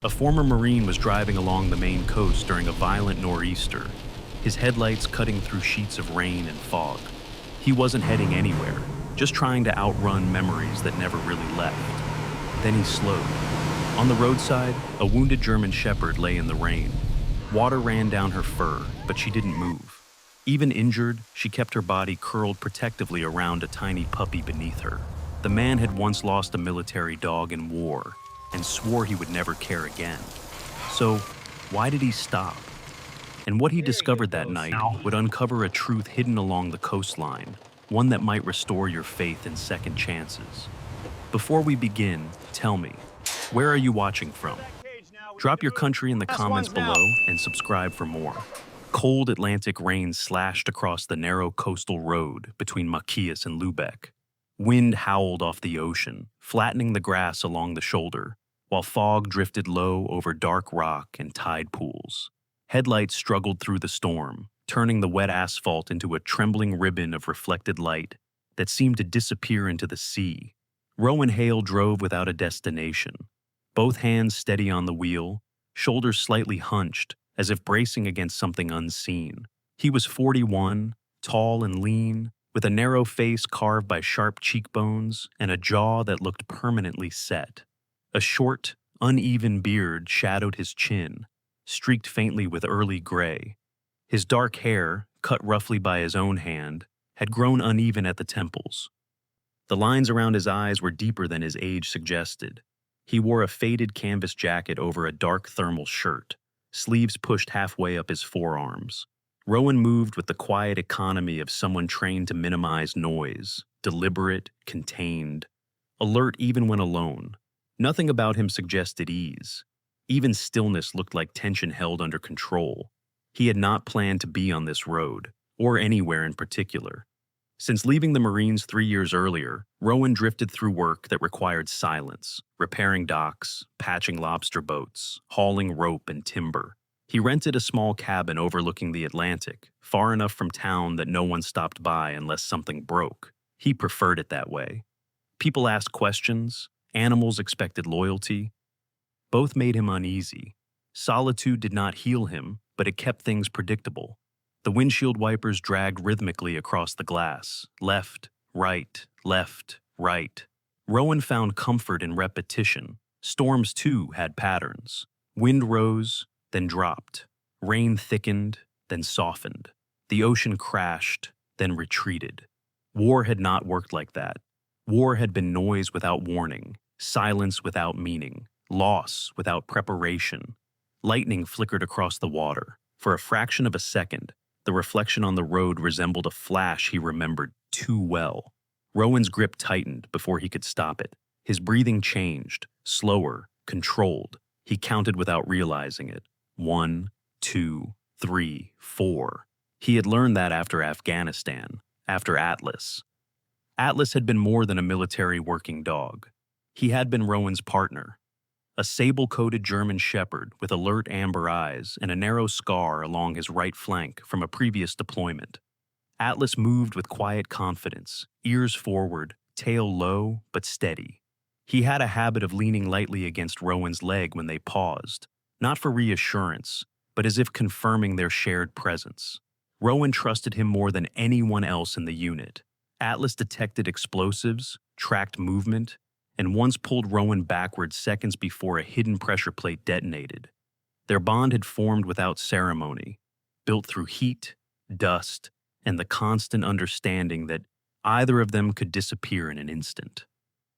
A former Marine was driving along the Maine coast during a violent nor'easter, his headlights cutting through sheets of rain and fog. He wasn't heading anywhere, just trying to outrun memories that never really left. Then he slowed. On the roadside, a wounded German shepherd lay in the rain. Water ran down her fur, but she didn't move. Even injured, she kept her body curled protectively around a tiny puppy beneath her. The man had once lost a military dog in war and swore he would never care again. So, why did he stop? And what he discovered that night would uncover a truth hidden along the coastline, one that might restore your faith in second chances. Before we begin, tell me, where are you watching from? Drop your country in the comments below and subscribe for more. Cold Atlantic rain slashed across the narrow coastal road between Machias and Lubeck. Wind howled off the ocean, flattening the grass along the shoulder, while fog drifted low over dark rock and tide pools. Headlights struggled through the storm, turning the wet asphalt into a trembling ribbon of reflected light that seemed to disappear into the sea. Rowan Hale drove without a destination, both hands steady on the wheel, shoulders slightly hunched, as if bracing against something unseen. He was 41, tall and lean, with a narrow face carved by sharp cheekbones and a jaw that looked permanently set. A short, uneven beard shadowed his chin, streaked faintly with early gray. His dark hair, cut roughly by his own hand, had grown uneven at the temples. The lines around his eyes were deeper than his age suggested. He wore a faded canvas jacket over a dark thermal shirt, sleeves pushed halfway up his forearms. Rowan moved with the quiet economy of someone trained to minimize noise, deliberate, contained, alert even when alone. Nothing about him suggested ease. Even stillness looked like tension held under control. He had not planned to be on this road, or anywhere in particular. Since leaving the Marines 3 years earlier, Rowan drifted through work that required silence, repairing docks, patching lobster boats, hauling rope and timber. He rented a small cabin overlooking the Atlantic, far enough from town that no one stopped by unless something broke. He preferred it that way. People asked questions, animals expected loyalty. Both made him uneasy. Solitude did not heal him, but it kept things predictable. The windshield wipers dragged rhythmically across the glass, left, right, left, right. Rowan found comfort in repetition. Storms, too, had patterns. Wind rose, then dropped. Rain thickened, then softened. The ocean crashed, then retreated. War had not worked like that. War had been noise without warning, silence without meaning, loss without preparation. Lightning flickered across the water. For a fraction of a second, the reflection on the road resembled a flash he remembered too well. Rowan's grip tightened before he could stop it. His breathing changed, slower, controlled. He counted without realizing it. 1, 2, 3, 4. He had learned that after Afghanistan, after Atlas. Atlas had been more than a military working dog. He had been Rowan's partner. A sable-coated German shepherd with alert amber eyes and a narrow scar along his right flank from a previous deployment. Atlas moved with quiet confidence, ears forward, tail low but steady. He had a habit of leaning lightly against Rowan's leg when they paused, not for reassurance, but as if confirming their shared presence. Rowan trusted him more than anyone else in the unit. Atlas detected explosives, tracked movement, and once pulled Rowan backward seconds before a hidden pressure plate detonated. Their bond had formed without ceremony, built through heat, dust, and the constant understanding that either of them could disappear in an instant.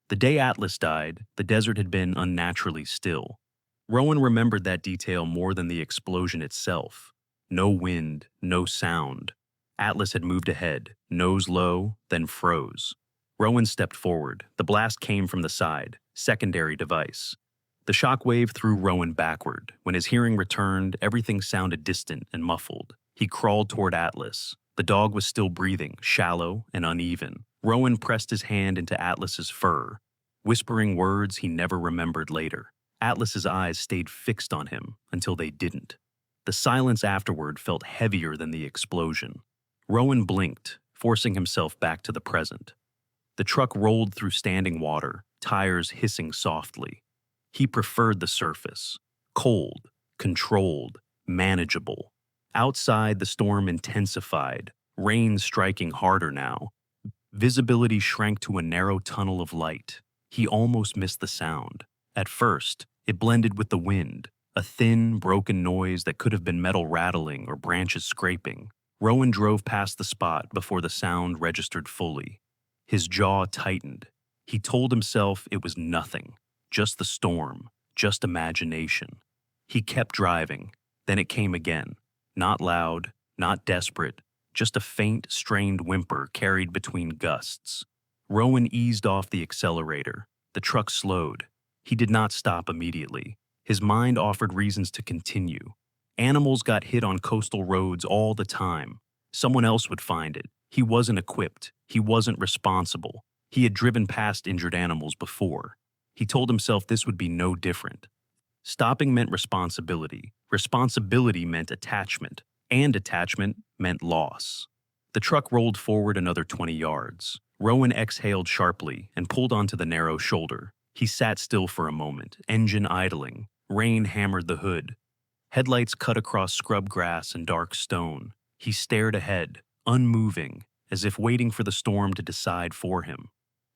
The day Atlas died, the desert had been unnaturally still. Rowan remembered that detail more than the explosion itself. No wind, no sound. Atlas had moved ahead, nose low, then froze. Rowan stepped forward. The blast came from the side, secondary device. The shockwave threw Rowan backward. When his hearing returned, everything sounded distant and muffled. He crawled toward Atlas. The dog was still breathing, shallow and uneven. Rowan pressed his hand into Atlas's fur, whispering words he never remembered later. Atlas's eyes stayed fixed on him until they didn't. The silence afterward felt heavier than the explosion. Rowan blinked, forcing himself back to the present. The truck rolled through standing water, tires hissing softly. He preferred the surface. Cold, controlled, manageable. Outside, the storm intensified, rain striking harder now. Visibility shrank to a narrow tunnel of light. He almost missed the sound. At first, it blended with the wind, a thin, broken noise that could have been metal rattling or branches scraping. Rowan drove past the spot before the sound registered fully. His jaw tightened. He told himself it was nothing, just the storm, just imagination. He kept driving. Then it came again. Not loud, not desperate, just a faint, strained whimper carried between gusts. Rowan eased off the accelerator. The truck slowed. He did not stop immediately. His mind offered reasons to continue. Animals got hit on coastal roads all the time. Someone else would find it. He wasn't equipped. He wasn't responsible. He had driven past injured animals before. He told himself this would be no different. Stopping meant responsibility. Responsibility meant attachment. And attachment meant loss. The truck rolled forward another 20 yards. Rowan exhaled sharply and pulled onto the narrow shoulder. He sat still for a moment, engine idling. Rain hammered the hood. Headlights cut across scrub grass and dark stone. He stared ahead, unmoving, as if waiting for the storm to decide for him.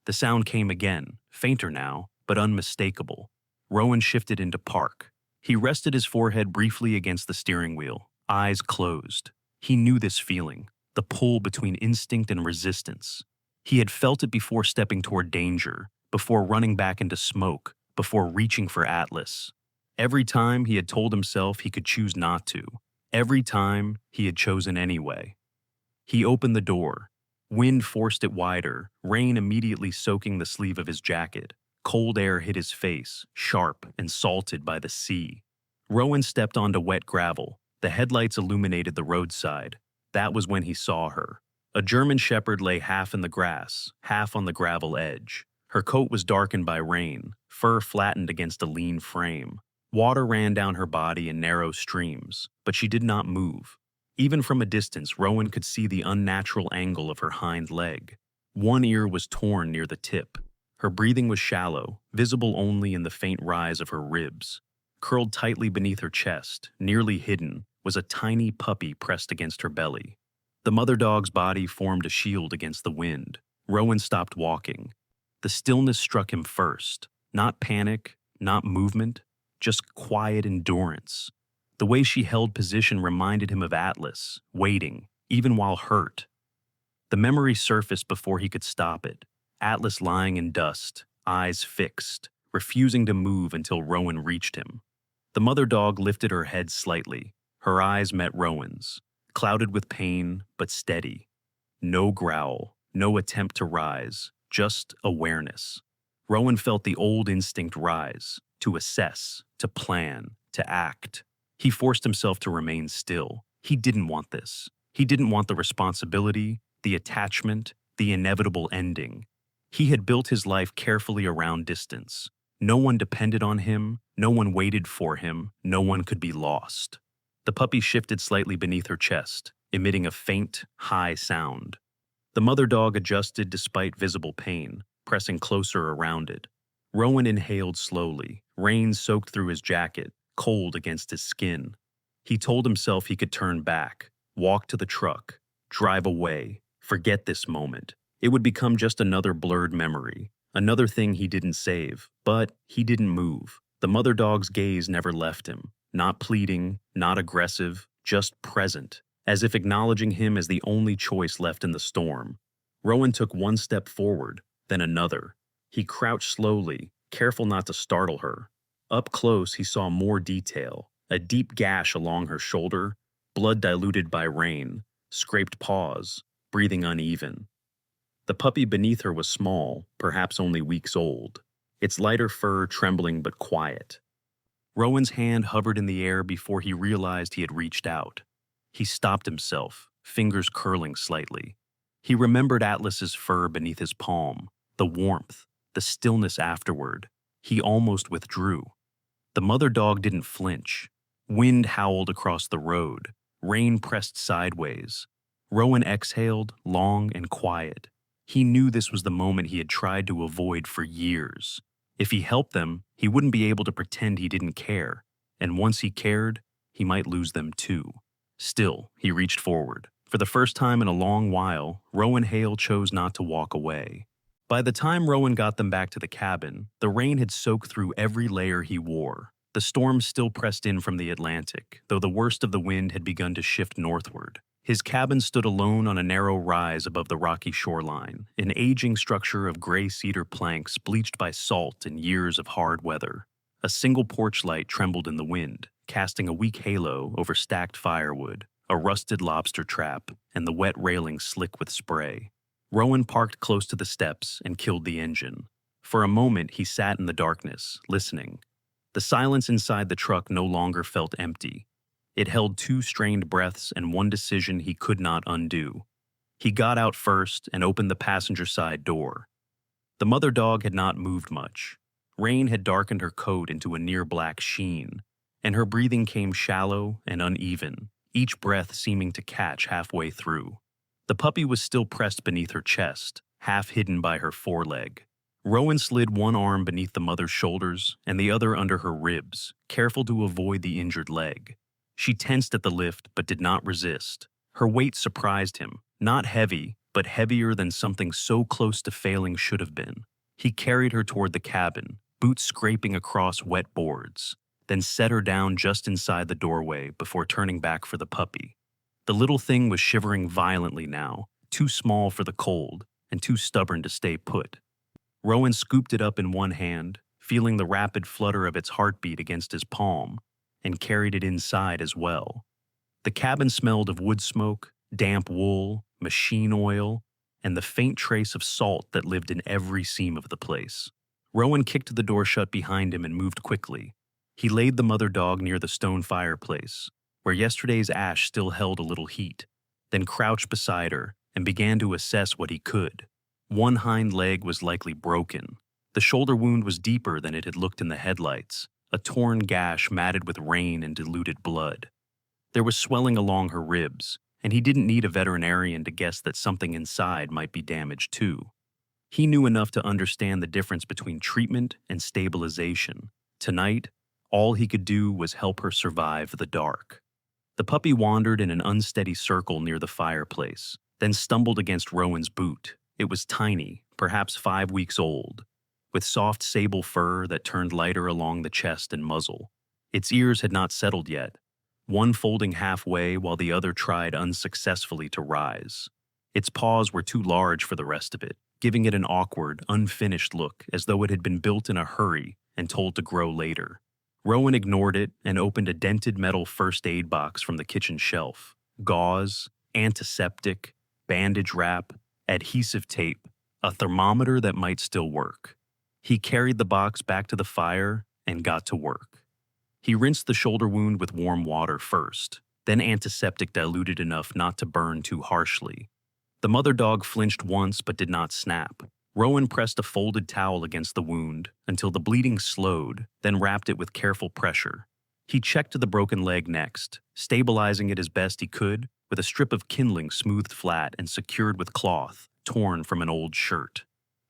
The sound came again, fainter now, but unmistakable. Rowan shifted into park. He rested his forehead briefly against the steering wheel, eyes closed. He knew this feeling, the pull between instinct and resistance. He had felt it before stepping toward danger, before running back into smoke, before reaching for Atlas. Every time he had told himself he could choose not to. Every time he had chosen anyway. He opened the door. Wind forced it wider, rain immediately soaking the sleeve of his jacket. Cold air hit his face, sharp and salted by the sea. Rowan stepped onto wet gravel. The headlights illuminated the roadside. That was when he saw her. A German shepherd lay half in the grass, half on the gravel edge. Her coat was darkened by rain, fur flattened against a lean frame. Water ran down her body in narrow streams, but she did not move. Even from a distance, Rowan could see the unnatural angle of her hind leg. One ear was torn near the tip. Her breathing was shallow, visible only in the faint rise of her ribs. Curled tightly beneath her chest, nearly hidden, was a tiny puppy pressed against her belly. The mother dog's body formed a shield against the wind. Rowan stopped walking. The stillness struck him first. Not panic, not movement, just quiet endurance. The way she held position reminded him of Atlas, waiting, even while hurt. The memory surfaced before he could stop it. Atlas lying in dust, eyes fixed, refusing to move until Rowan reached him. The mother dog lifted her head slightly. Her eyes met Rowan's, clouded with pain, but steady. No growl, no attempt to rise, just awareness. Rowan felt the old instinct rise, to assess, to plan, to act. He forced himself to remain still. He didn't want this. He didn't want the responsibility, the attachment, the inevitable ending. He had built his life carefully around distance. No one depended on him, no one waited for him, no one could be lost. The puppy shifted slightly beneath her chest, emitting a faint, high sound. The mother dog adjusted despite visible pain, pressing closer around it. Rowan inhaled slowly, rain soaked through his jacket, cold against his skin. He told himself he could turn back, walk to the truck, drive away, forget this moment. It would become just another blurred memory, another thing he didn't save, but he didn't move. The mother dog's gaze never left him, not pleading, not aggressive, just present, as if acknowledging him as the only choice left in the storm. Rowan took one step forward, then another. He crouched slowly, careful not to startle her. Up close, he saw more detail, a deep gash along her shoulder, blood diluted by rain, scraped paws, breathing uneven. The puppy beneath her was small, perhaps only weeks old, its lighter fur trembling but quiet. Rowan's hand hovered in the air before he realized he had reached out. He stopped himself, fingers curling slightly. He remembered Atlas's fur beneath his palm, the warmth, the stillness afterward. He almost withdrew. The mother dog didn't flinch. Wind howled across the road. Rain pressed sideways. Rowan exhaled, long and quiet. He knew this was the moment he had tried to avoid for years. If he helped them, he wouldn't be able to pretend he didn't care. and once he cared, he might lose them too. Still, he reached forward. For the first time in a long while, Rowan Hale chose not to walk away. By the time Rowan got them back to the cabin, the rain had soaked through every layer he wore. The storm still pressed in from the Atlantic, though the worst of the wind had begun to shift northward. His cabin stood alone on a narrow rise above the rocky shoreline, an aging structure of gray cedar planks bleached by salt and years of hard weather. A single porch light trembled in the wind, casting a weak halo over stacked firewood, a rusted lobster trap, and the wet railing slick with spray. Rowan parked close to the steps and killed the engine. For a moment, he sat in the darkness, listening. The silence inside the truck no longer felt empty. It held two strained breaths and one decision he could not undo. He got out first and opened the passenger side door. The mother dog had not moved much. Rain had darkened her coat into a near-black sheen, and her breathing came shallow and uneven, each breath seeming to catch halfway through. The puppy was still pressed beneath her chest, half hidden by her foreleg. Rowan slid one arm beneath the mother's shoulders and the other under her ribs, careful to avoid the injured leg. She tensed at the lift but did not resist. Her weight surprised him, not heavy, but heavier than something so close to failing should have been. He carried her toward the cabin, boots scraping across wet boards, then set her down just inside the doorway before turning back for the puppy. The little thing was shivering violently now, too small for the cold and too stubborn to stay put. Rowan scooped it up in one hand, feeling the rapid flutter of its heartbeat against his palm, and carried it inside as well. The cabin smelled of wood smoke, damp wool, machine oil, and the faint trace of salt that lived in every seam of the place. Rowan kicked the door shut behind him and moved quickly. He laid the mother dog near the stone fireplace, where yesterday's ash still held a little heat, then crouched beside her and began to assess what he could. One hind leg was likely broken. The shoulder wound was deeper than it had looked in the headlights, a torn gash matted with rain and diluted blood. There was swelling along her ribs, and he didn't need a veterinarian to guess that something inside might be damaged too. He knew enough to understand the difference between treatment and stabilization. Tonight, all he could do was help her survive the dark. The puppy wandered in an unsteady circle near the fireplace, then stumbled against Rowan's boot. It was tiny, perhaps 5 weeks old, with soft sable fur that turned lighter along the chest and muzzle. Its ears had not settled yet, one folding halfway while the other tried unsuccessfully to rise. Its paws were too large for the rest of it, giving it an awkward, unfinished look as though it had been built in a hurry and told to grow later. Rowan ignored it and opened a dented metal first aid box from the kitchen shelf. Gauze, antiseptic, bandage wrap, adhesive tape, a thermometer that might still work. He carried the box back to the fire and got to work. He rinsed the shoulder wound with warm water first, then antiseptic diluted enough not to burn too harshly. The mother dog flinched once but did not snap. Rowan pressed a folded towel against the wound until the bleeding slowed, then wrapped it with careful pressure. He checked the broken leg next, stabilizing it as best he could with a strip of kindling smoothed flat and secured with cloth, torn from an old shirt.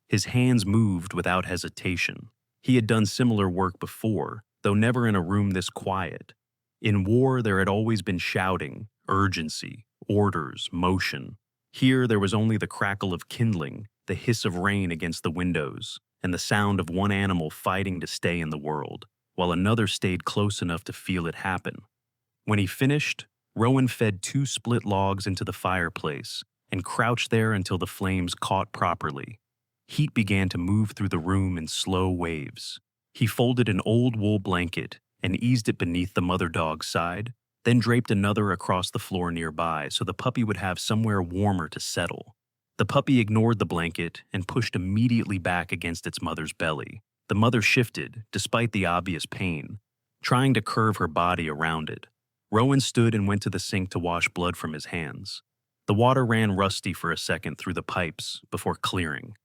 His hands moved without hesitation. He had done similar work before, though never in a room this quiet. In war, there had always been shouting, urgency, orders, motion. Here, there was only the crackle of kindling, the hiss of rain against the windows, and the sound of one animal fighting to stay in the world, while another stayed close enough to feel it happen. When he finished, Rowan fed 2 split logs into the fireplace and crouched there until the flames caught properly. Heat began to move through the room in slow waves. He folded an old wool blanket and eased it beneath the mother dog's side, then draped another across the floor nearby so the puppy would have somewhere warmer to settle. The puppy ignored the blanket and pushed immediately back against its mother's belly. The mother shifted, despite the obvious pain, trying to curve her body around it. Rowan stood and went to the sink to wash blood from his hands. The water ran rusty for a second through the pipes before clearing.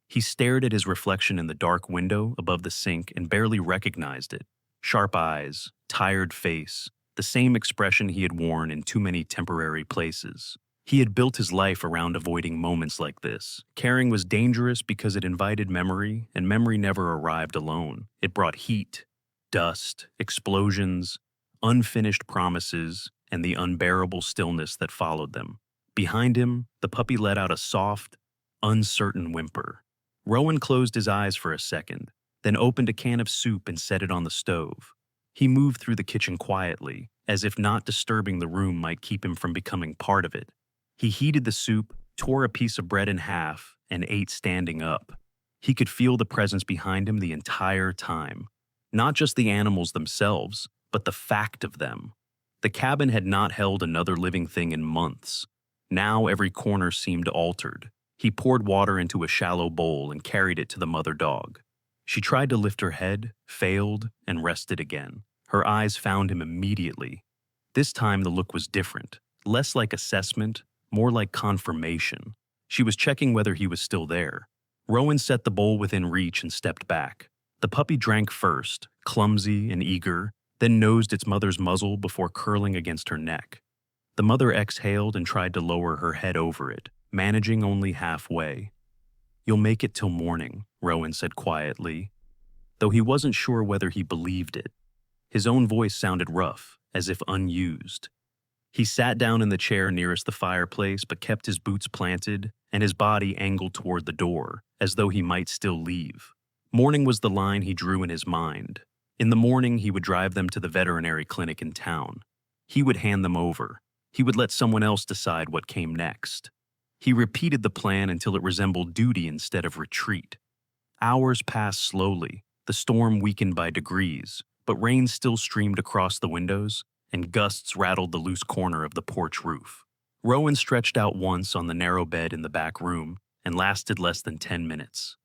He stared at his reflection in the dark window above the sink and barely recognized it. Sharp eyes, tired face, the same expression he had worn in too many temporary places. He had built his life around avoiding moments like this. Caring was dangerous because it invited memory, and memory never arrived alone. It brought heat. dust, explosions, unfinished promises, and the unbearable stillness that followed them. Behind him, the puppy let out a soft, uncertain whimper. Rowan closed his eyes for a second, then opened a can of soup and set it on the stove. He moved through the kitchen quietly, as if not disturbing the room might keep him from becoming part of it. He heated the soup, tore a piece of bread in half, and ate standing up. He could feel the presence behind him the entire time. Not just the animals themselves, but the fact of them. The cabin had not held another living thing in months. Now every corner seemed altered. He poured water into a shallow bowl and carried it to the mother dog. She tried to lift her head, failed, and rested again. Her eyes found him immediately. This time the look was different, less like assessment, more like confirmation. She was checking whether he was still there. Rowan set the bowl within reach and stepped back. The puppy drank first, clumsy and eager, then nosed its mother's muzzle before curling against her neck. The mother exhaled and tried to lower her head over it, managing only halfway. "You'll make it till morning," Rowan said quietly, though he wasn't sure whether he believed it. His own voice sounded rough, as if unused. He sat down in the chair nearest the fireplace but kept his boots planted and his body angled toward the door, as though he might still leave. Morning was the line he drew in his mind. In the morning, he would drive them to the veterinary clinic in town. He would hand them over. He would let someone else decide what came next. He repeated the plan until it resembled duty instead of retreat. Hours passed slowly, the storm weakened by degrees, but rain still streamed across the windows, and gusts rattled the loose corner of the porch roof. Rowan stretched out once on the narrow bed in the back room and lasted less than 10 minutes.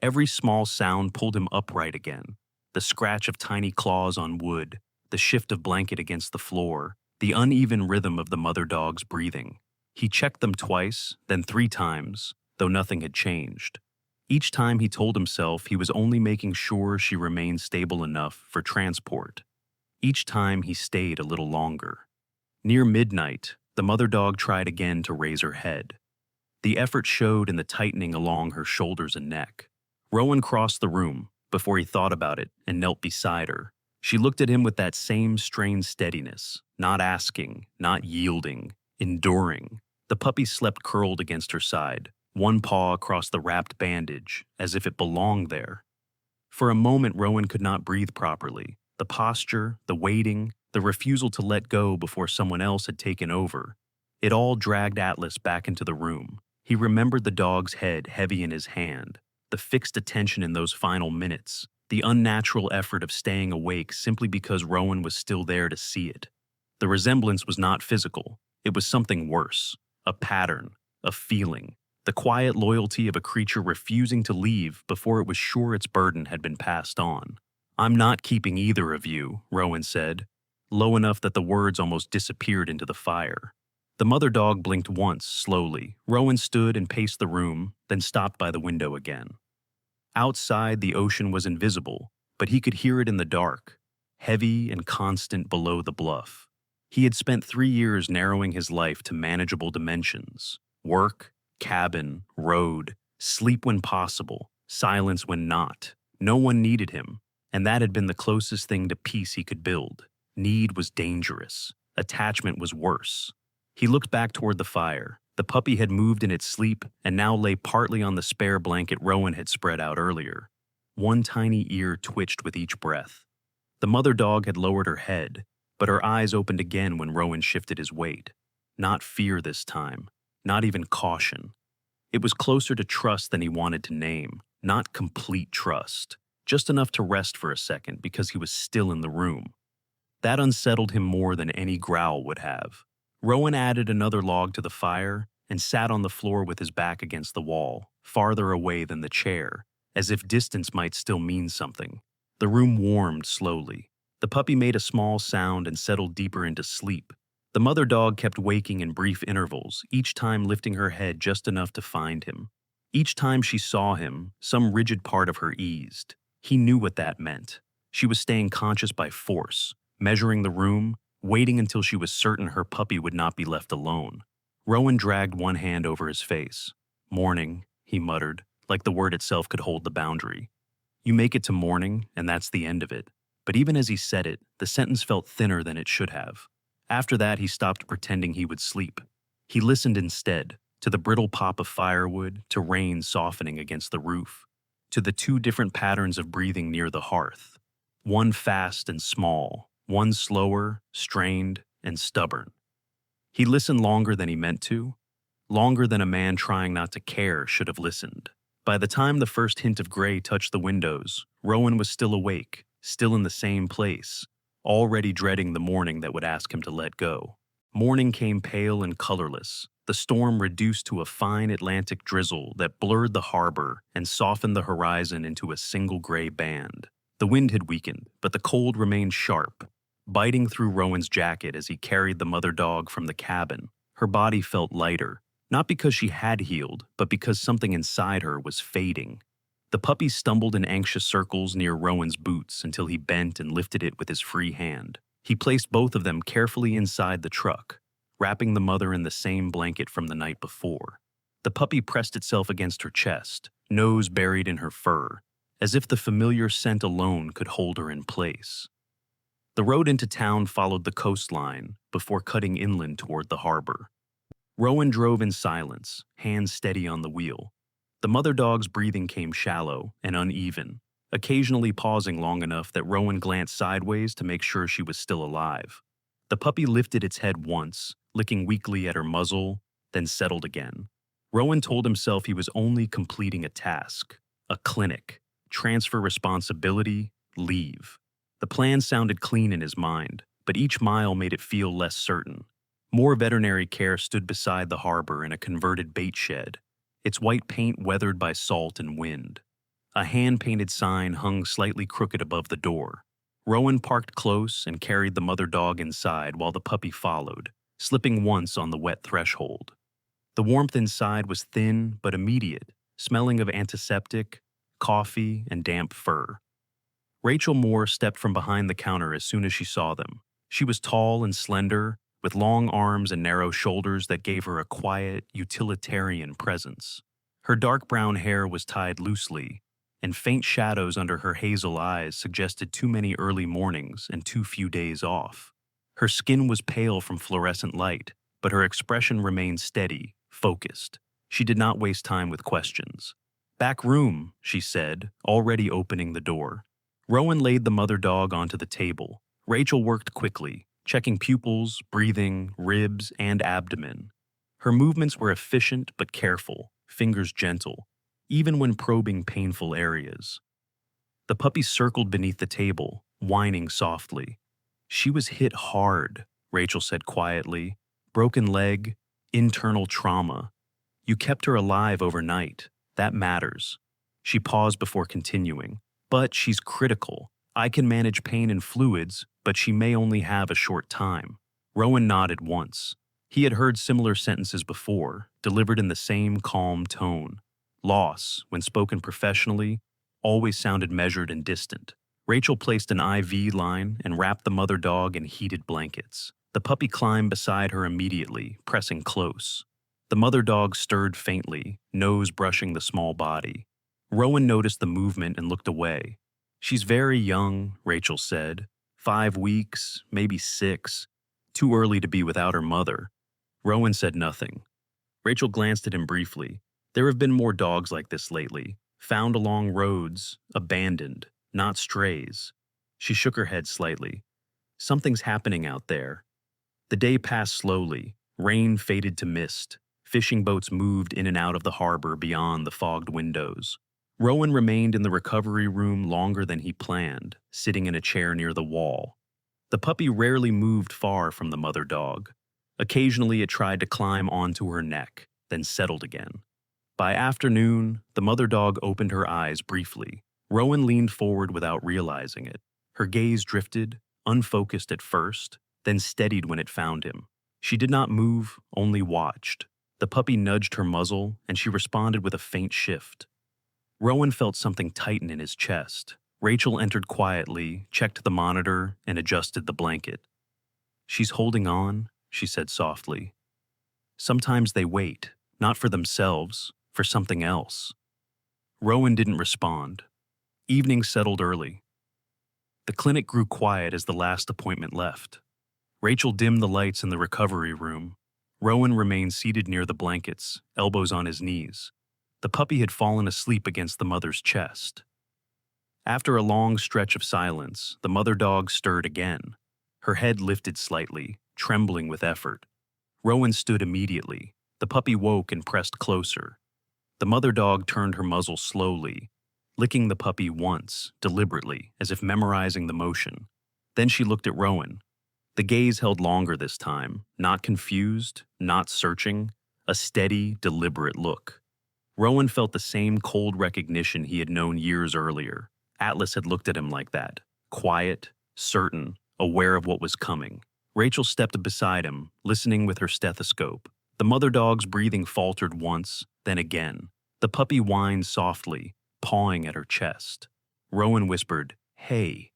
Every small sound pulled him upright again. The scratch of tiny claws on wood, the shift of blanket against the floor, the uneven rhythm of the mother dog's breathing. He checked them twice, then 3 times, though nothing had changed. Each time he told himself he was only making sure she remained stable enough for transport. Each time he stayed a little longer. Near midnight, the mother dog tried again to raise her head. The effort showed in the tightening along her shoulders and neck. Rowan crossed the room before he thought about it and knelt beside her. She looked at him with that same strained steadiness, not asking, not yielding, enduring. The puppy slept curled against her side, one paw across the wrapped bandage, as if it belonged there. For a moment, Rowan could not breathe properly. The posture, the waiting, the refusal to let go before someone else had taken over. It all dragged Atlas back into the room. He remembered the dog's head heavy in his hand, the fixed attention in those final minutes, the unnatural effort of staying awake simply because Rowan was still there to see it. The resemblance was not physical. It was something worse, a pattern, a feeling, the quiet loyalty of a creature refusing to leave before it was sure its burden had been passed on. "I'm not keeping either of you," Rowan said, low enough that the words almost disappeared into the fire. The mother dog blinked once, slowly. Rowan stood and paced the room, then stopped by the window again. Outside, the ocean was invisible, but he could hear it in the dark, heavy and constant below the bluff. He had spent 3 years narrowing his life to manageable dimensions: work, cabin, road, sleep when possible, silence when not. No one needed him, and that had been the closest thing to peace he could build. Need was dangerous. Attachment was worse. He looked back toward the fire. The puppy had moved in its sleep and now lay partly on the spare blanket Rowan had spread out earlier. One tiny ear twitched with each breath. The mother dog had lowered her head, but her eyes opened again when Rowan shifted his weight. Not fear this time, not even caution. It was closer to trust than he wanted to name, not complete trust, just enough to rest for a second because he was still in the room. That unsettled him more than any growl would have. Rowan added another log to the fire and sat on the floor with his back against the wall, farther away than the chair, as if distance might still mean something. The room warmed slowly. The puppy made a small sound and settled deeper into sleep. The mother dog kept waking in brief intervals, each time lifting her head just enough to find him. Each time she saw him, some rigid part of her eased. He knew what that meant. She was staying conscious by force, measuring the room, waiting until she was certain her puppy would not be left alone. Rowan dragged one hand over his face. "Morning," he muttered, like the word itself could hold the boundary. "You make it to morning, and that's the end of it." But even as he said it, the sentence felt thinner than it should have. After that, he stopped pretending he would sleep. He listened instead, to the brittle pop of firewood, to rain softening against the roof, to the two different patterns of breathing near the hearth. One fast and small, one slower, strained, and stubborn. He listened longer than he meant to, longer than a man trying not to care should have listened. By the time the first hint of gray touched the windows, Rowan was still awake, still in the same place, already dreading the morning that would ask him to let go. Morning came pale and colorless, the storm reduced to a fine Atlantic drizzle that blurred the harbor and softened the horizon into a single gray band. The wind had weakened, but the cold remained sharp, biting through Rowan's jacket as he carried the mother dog from the cabin. Her body felt lighter, not because she had healed, but because something inside her was fading. The puppy stumbled in anxious circles near Rowan's boots until he bent and lifted it with his free hand. He placed both of them carefully inside the truck, wrapping the mother in the same blanket from the night before. The puppy pressed itself against her chest, nose buried in her fur, as if the familiar scent alone could hold her in place. The road into town followed the coastline before cutting inland toward the harbor. Rowan drove in silence, hands steady on the wheel. The mother dog's breathing came shallow and uneven, occasionally pausing long enough that Rowan glanced sideways to make sure she was still alive. The puppy lifted its head once, licking weakly at her muzzle, then settled again. Rowan told himself he was only completing a task, a clinic, transfer responsibility, leave. The plan sounded clean in his mind, but each mile made it feel less certain. More veterinary care stood beside the harbor in a converted bait shed, its white paint weathered by salt and wind. A hand-painted sign hung slightly crooked above the door. Rowan parked close and carried the mother dog inside while the puppy followed, slipping once on the wet threshold. The warmth inside was thin but immediate, smelling of antiseptic, coffee, and damp fur. Rachel Moore stepped from behind the counter as soon as she saw them. She was tall and slender, with long arms and narrow shoulders that gave her a quiet, utilitarian presence. Her dark brown hair was tied loosely, and faint shadows under her hazel eyes suggested too many early mornings and too few days off. Her skin was pale from fluorescent light, but her expression remained steady, focused. She did not waste time with questions. "Back room," she said, already opening the door. Rowan laid the mother dog onto the table. Rachel worked quickly, checking pupils, breathing, ribs, and abdomen. Her movements were efficient but careful, fingers gentle, even when probing painful areas. The puppy circled beneath the table, whining softly. "She was hit hard," Rachel said quietly. "Broken leg, internal trauma. You kept her alive overnight. That matters." She paused before continuing. "But she's critical. I can manage pain and fluids, but she may only have a short time." Rowan nodded once. He had heard similar sentences before, delivered in the same calm tone. Loss, when spoken professionally, always sounded measured and distant. Rachel placed an IV line and wrapped the mother dog in heated blankets. The puppy climbed beside her immediately, pressing close. The mother dog stirred faintly, nose brushing the small body. Rowan noticed the movement and looked away. "She's very young," Rachel said. 5 weeks, maybe 6. Too early to be without her mother. Rowan said nothing. Rachel glanced at him briefly. There have been more dogs like this lately, found along roads, abandoned, not strays. She shook her head slightly. "Something's happening out there." The day passed slowly. Rain faded to mist. Fishing boats moved in and out of the harbor beyond the fogged windows. Rowan remained in the recovery room longer than he planned, sitting in a chair near the wall. The puppy rarely moved far from the mother dog. Occasionally it tried to climb onto her neck, then settled again. By afternoon, the mother dog opened her eyes briefly. Rowan leaned forward without realizing it. Her gaze drifted, unfocused at first, then steadied when it found him. She did not move, only watched. The puppy nudged her muzzle, and she responded with a faint shift. Rowan felt something tighten in his chest. Rachel entered quietly, checked the monitor, and adjusted the blanket. "She's holding on," she said softly. "Sometimes they wait, not for themselves, for something else." Rowan didn't respond. Evening settled early. The clinic grew quiet as the last appointment left. Rachel dimmed the lights in the recovery room. Rowan remained seated near the blankets, elbows on his knees. The puppy had fallen asleep against the mother's chest. After a long stretch of silence, the mother dog stirred again. Her head lifted slightly, trembling with effort. Rowan stood immediately. The puppy woke and pressed closer. The mother dog turned her muzzle slowly, licking the puppy once, deliberately, as if memorizing the motion. Then she looked at Rowan. The gaze held longer this time, not confused, not searching, a steady, deliberate look. Rowan felt the same cold recognition he had known years earlier. Atlas had looked at him like that, quiet, certain, aware of what was coming. Rachel stepped beside him, listening with her stethoscope. The mother dog's breathing faltered once, then again. The puppy whined softly, pawing at her chest. Rowan whispered, "Hey."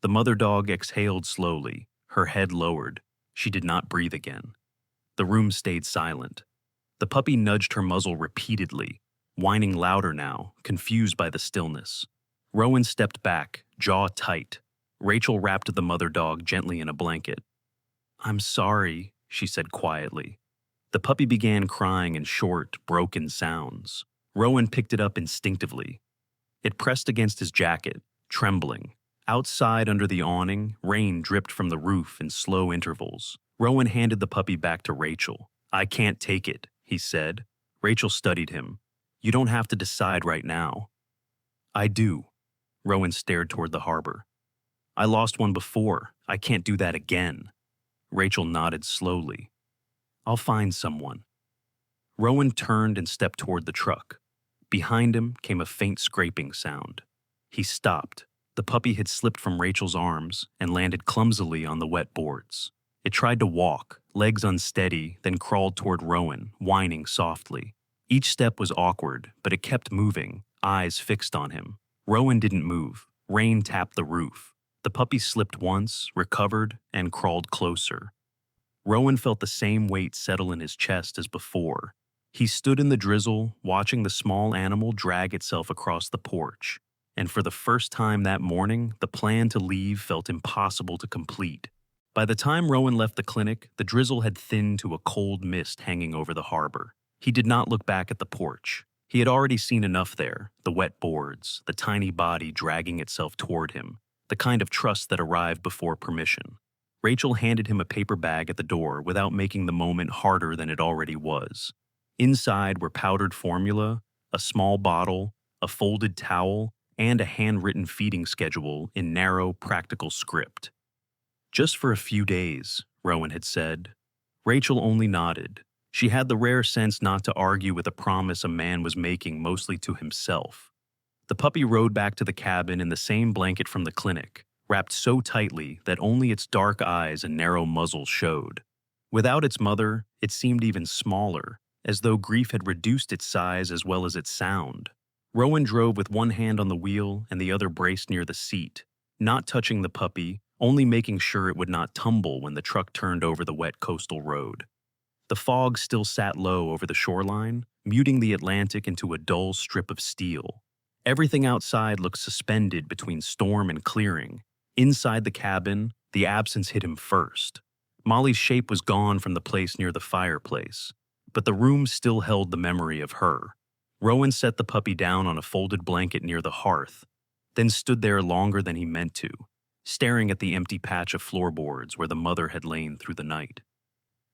The mother dog exhaled slowly, her head lowered. She did not breathe again. The room stayed silent. The puppy nudged her muzzle repeatedly, whining louder now, confused by the stillness. Rowan stepped back, jaw tight. Rachel wrapped the mother dog gently in a blanket. "I'm sorry," she said quietly. The puppy began crying in short, broken sounds. Rowan picked it up instinctively. It pressed against his jacket, trembling. Outside under the awning, rain dripped from the roof in slow intervals. Rowan handed the puppy back to Rachel. "I can't take it," he said. Rachel studied him. "You don't have to decide right now." "I do." Rowan stared toward the harbor. "I lost one before. I can't do that again." Rachel nodded slowly. "I'll find someone." Rowan turned and stepped toward the truck. Behind him came a faint scraping sound. He stopped. The puppy had slipped from Rachel's arms and landed clumsily on the wet boards. It tried to walk, legs unsteady, then crawled toward Rowan, whining softly. Each step was awkward, but it kept moving, eyes fixed on him. Rowan didn't move. Rain tapped the roof. The puppy slipped once, recovered, and crawled closer. Rowan felt the same weight settle in his chest as before. He stood in the drizzle, watching the small animal drag itself across the porch. And for the first time that morning, the plan to leave felt impossible to complete. By the time Rowan left the clinic, the drizzle had thinned to a cold mist hanging over the harbor. He did not look back at the porch. He had already seen enough there, the wet boards, the tiny body dragging itself toward him, the kind of trust that arrived before permission. Rachel handed him a paper bag at the door without making the moment harder than it already was. Inside were powdered formula, a small bottle, a folded towel, and a handwritten feeding schedule in narrow, practical script. "Just for a few days," Rowan had said. Rachel only nodded. She had the rare sense not to argue with a promise a man was making mostly to himself. The puppy rode back to the cabin in the same blanket from the clinic, wrapped so tightly that only its dark eyes and narrow muzzle showed. Without its mother, it seemed even smaller, as though grief had reduced its size as well as its sound. Rowan drove with one hand on the wheel and the other braced near the seat, not touching the puppy, only making sure it would not tumble when the truck turned over the wet coastal road. The fog still sat low over the shoreline, muting the Atlantic into a dull strip of steel. Everything outside looked suspended between storm and clearing. Inside the cabin, the absence hit him first. Molly's shape was gone from the place near the fireplace, but the room still held the memory of her. Rowan set the puppy down on a folded blanket near the hearth, then stood there longer than he meant to, staring at the empty patch of floorboards where the mother had lain through the night.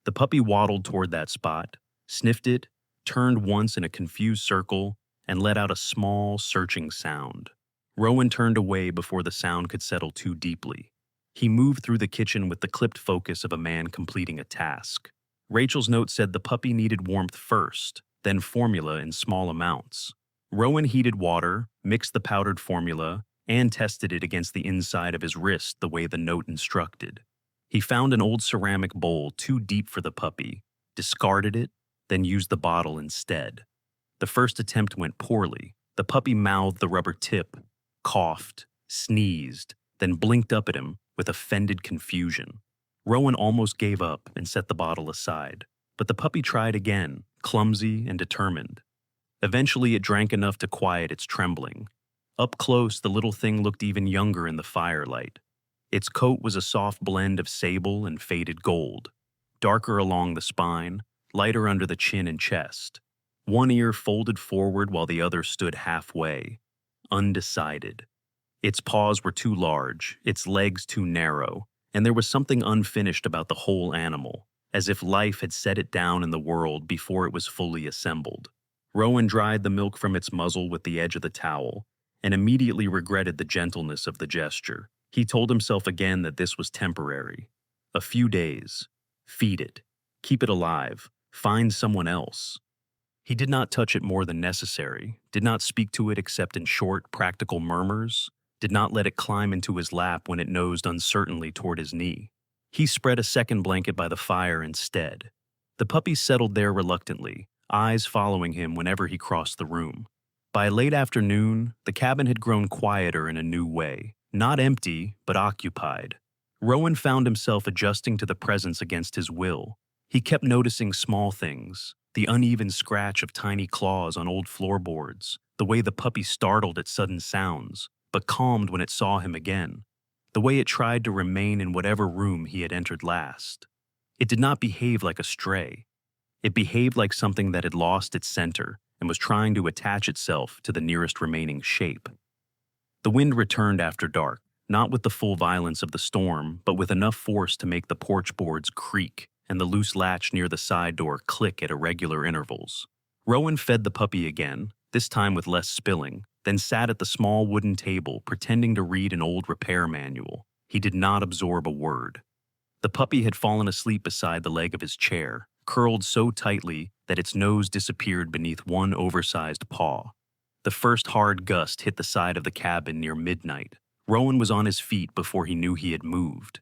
The puppy waddled toward that spot, sniffed it, turned once in a confused circle, and let out a small, searching sound. Rowan turned away before the sound could settle too deeply. He moved through the kitchen with the clipped focus of a man completing a task. Rachel's note said the puppy needed warmth first, then formula in small amounts. Rowan heated water, mixed the powdered formula, and tested it against the inside of his wrist the way the note instructed. He found an old ceramic bowl too deep for the puppy, discarded it, then used the bottle instead. The first attempt went poorly. The puppy mouthed the rubber tip, coughed, sneezed, then blinked up at him with offended confusion. Rowan almost gave up and set the bottle aside, but the puppy tried again, clumsy and determined. Eventually it drank enough to quiet its trembling. Up close, the little thing looked even younger in the firelight. Its coat was a soft blend of sable and faded gold, darker along the spine, lighter under the chin and chest. One ear folded forward while the other stood halfway, undecided. Its paws were too large, its legs too narrow, and there was something unfinished about the whole animal, as if life had set it down in the world before it was fully assembled. Rowan dried the milk from its muzzle with the edge of the towel, and immediately regretted the gentleness of the gesture. He told himself again that this was temporary. A few days. Feed it. Keep it alive. Find someone else. He did not touch it more than necessary, did not speak to it except in short, practical murmurs, did not let it climb into his lap when it nosed uncertainly toward his knee. He spread a second blanket by the fire instead. The puppy settled there reluctantly, eyes following him whenever he crossed the room. By late afternoon, the cabin had grown quieter in a new way, not empty, but occupied. Rowan found himself adjusting to the presence against his will. He kept noticing small things, the uneven scratch of tiny claws on old floorboards, the way the puppy startled at sudden sounds, but calmed when it saw him again, the way it tried to remain in whatever room he had entered last. It did not behave like a stray. It behaved like something that had lost its center and was trying to attach itself to the nearest remaining shape. The wind returned after dark, not with the full violence of the storm, but with enough force to make the porch boards creak and the loose latch near the side door click at irregular intervals. Rowan fed the puppy again, this time with less spilling, then sat at the small wooden table pretending to read an old repair manual. He did not absorb a word. The puppy had fallen asleep beside the leg of his chair, curled so tightly that its nose disappeared beneath one oversized paw. The first hard gust hit the side of the cabin near midnight. Rowan was on his feet before he knew he had moved.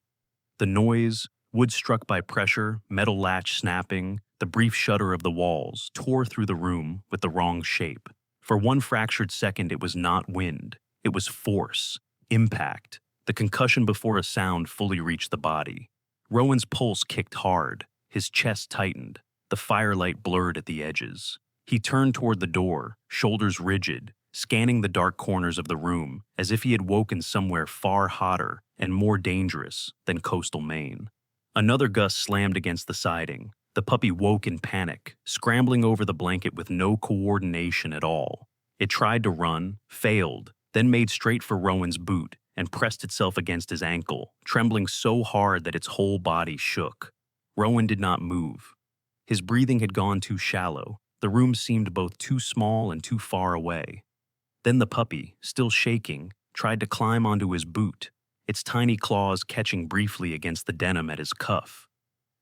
The noise, wood struck by pressure, metal latch snapping, the brief shudder of the walls, tore through the room with the wrong shape. For one fractured second, it was not wind. It was force, impact, the concussion before a sound fully reached the body. Rowan's pulse kicked hard, his chest tightened, the firelight blurred at the edges. He turned toward the door, shoulders rigid, scanning the dark corners of the room as if he had woken somewhere far hotter and more dangerous than coastal Maine. Another gust slammed against the siding. The puppy woke in panic, scrambling over the blanket with no coordination at all. It tried to run, failed, then made straight for Rowan's boot and pressed itself against his ankle, trembling so hard that its whole body shook. Rowan did not move. His breathing had gone too shallow. The room seemed both too small and too far away. Then the puppy, still shaking, tried to climb onto his boot, its tiny claws catching briefly against the denim at his cuff.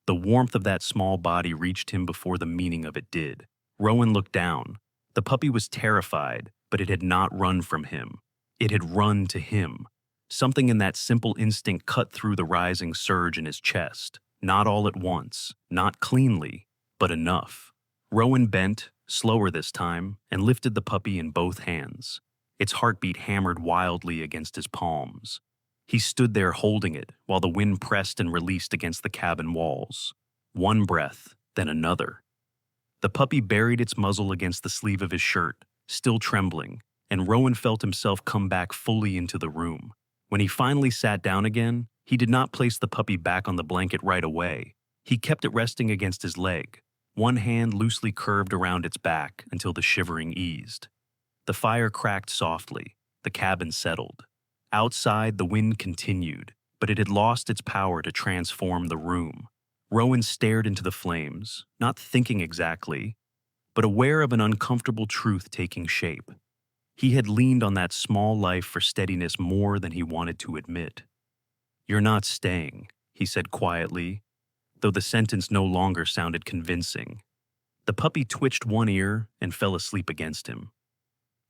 The warmth of that small body reached him before the meaning of it did. Rowan looked down. The puppy was terrified, but it had not run from him. It had run to him. Something in that simple instinct cut through the rising surge in his chest. Not all at once, not cleanly, but enough. Rowan bent, slower this time, and lifted the puppy in both hands. Its heartbeat hammered wildly against his palms. He stood there holding it while the wind pressed and released against the cabin walls. One breath, then another. The puppy buried its muzzle against the sleeve of his shirt, still trembling, and Rowan felt himself come back fully into the room. When he finally sat down again, he did not place the puppy back on the blanket right away. He kept it resting against his leg, one hand loosely curved around its back until the shivering eased. The fire cracked softly. The cabin settled. Outside, the wind continued, but it had lost its power to transform the room. Rowan stared into the flames, not thinking exactly, but aware of an uncomfortable truth taking shape. He had leaned on that small life for steadiness more than he wanted to admit. "You're not staying," he said quietly, though the sentence no longer sounded convincing. The puppy twitched one ear and fell asleep against him.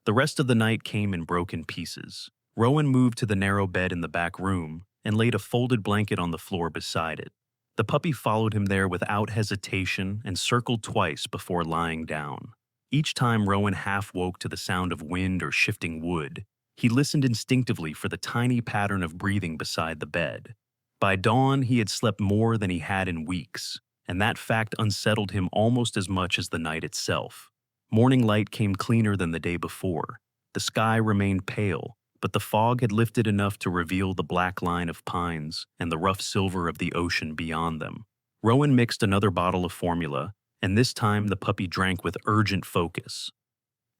The rest of the night came in broken pieces. Rowan moved to the narrow bed in the back room and laid a folded blanket on the floor beside it. The puppy followed him there without hesitation and circled twice before lying down. Each time Rowan half woke to the sound of wind or shifting wood, he listened instinctively for the tiny pattern of breathing beside the bed. By dawn, he had slept more than he had in weeks, and that fact unsettled him almost as much as the night itself. Morning light came cleaner than the day before. The sky remained pale, but the fog had lifted enough to reveal the black line of pines and the rough silver of the ocean beyond them. Rowan mixed another bottle of formula, and this time the puppy drank with urgent focus.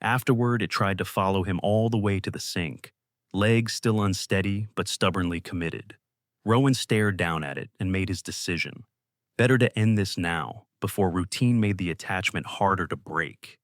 Afterward, it tried to follow him all the way to the sink, legs still unsteady but stubbornly committed. Rowan stared down at it and made his decision. Better to end this now, before routine made the attachment harder to break.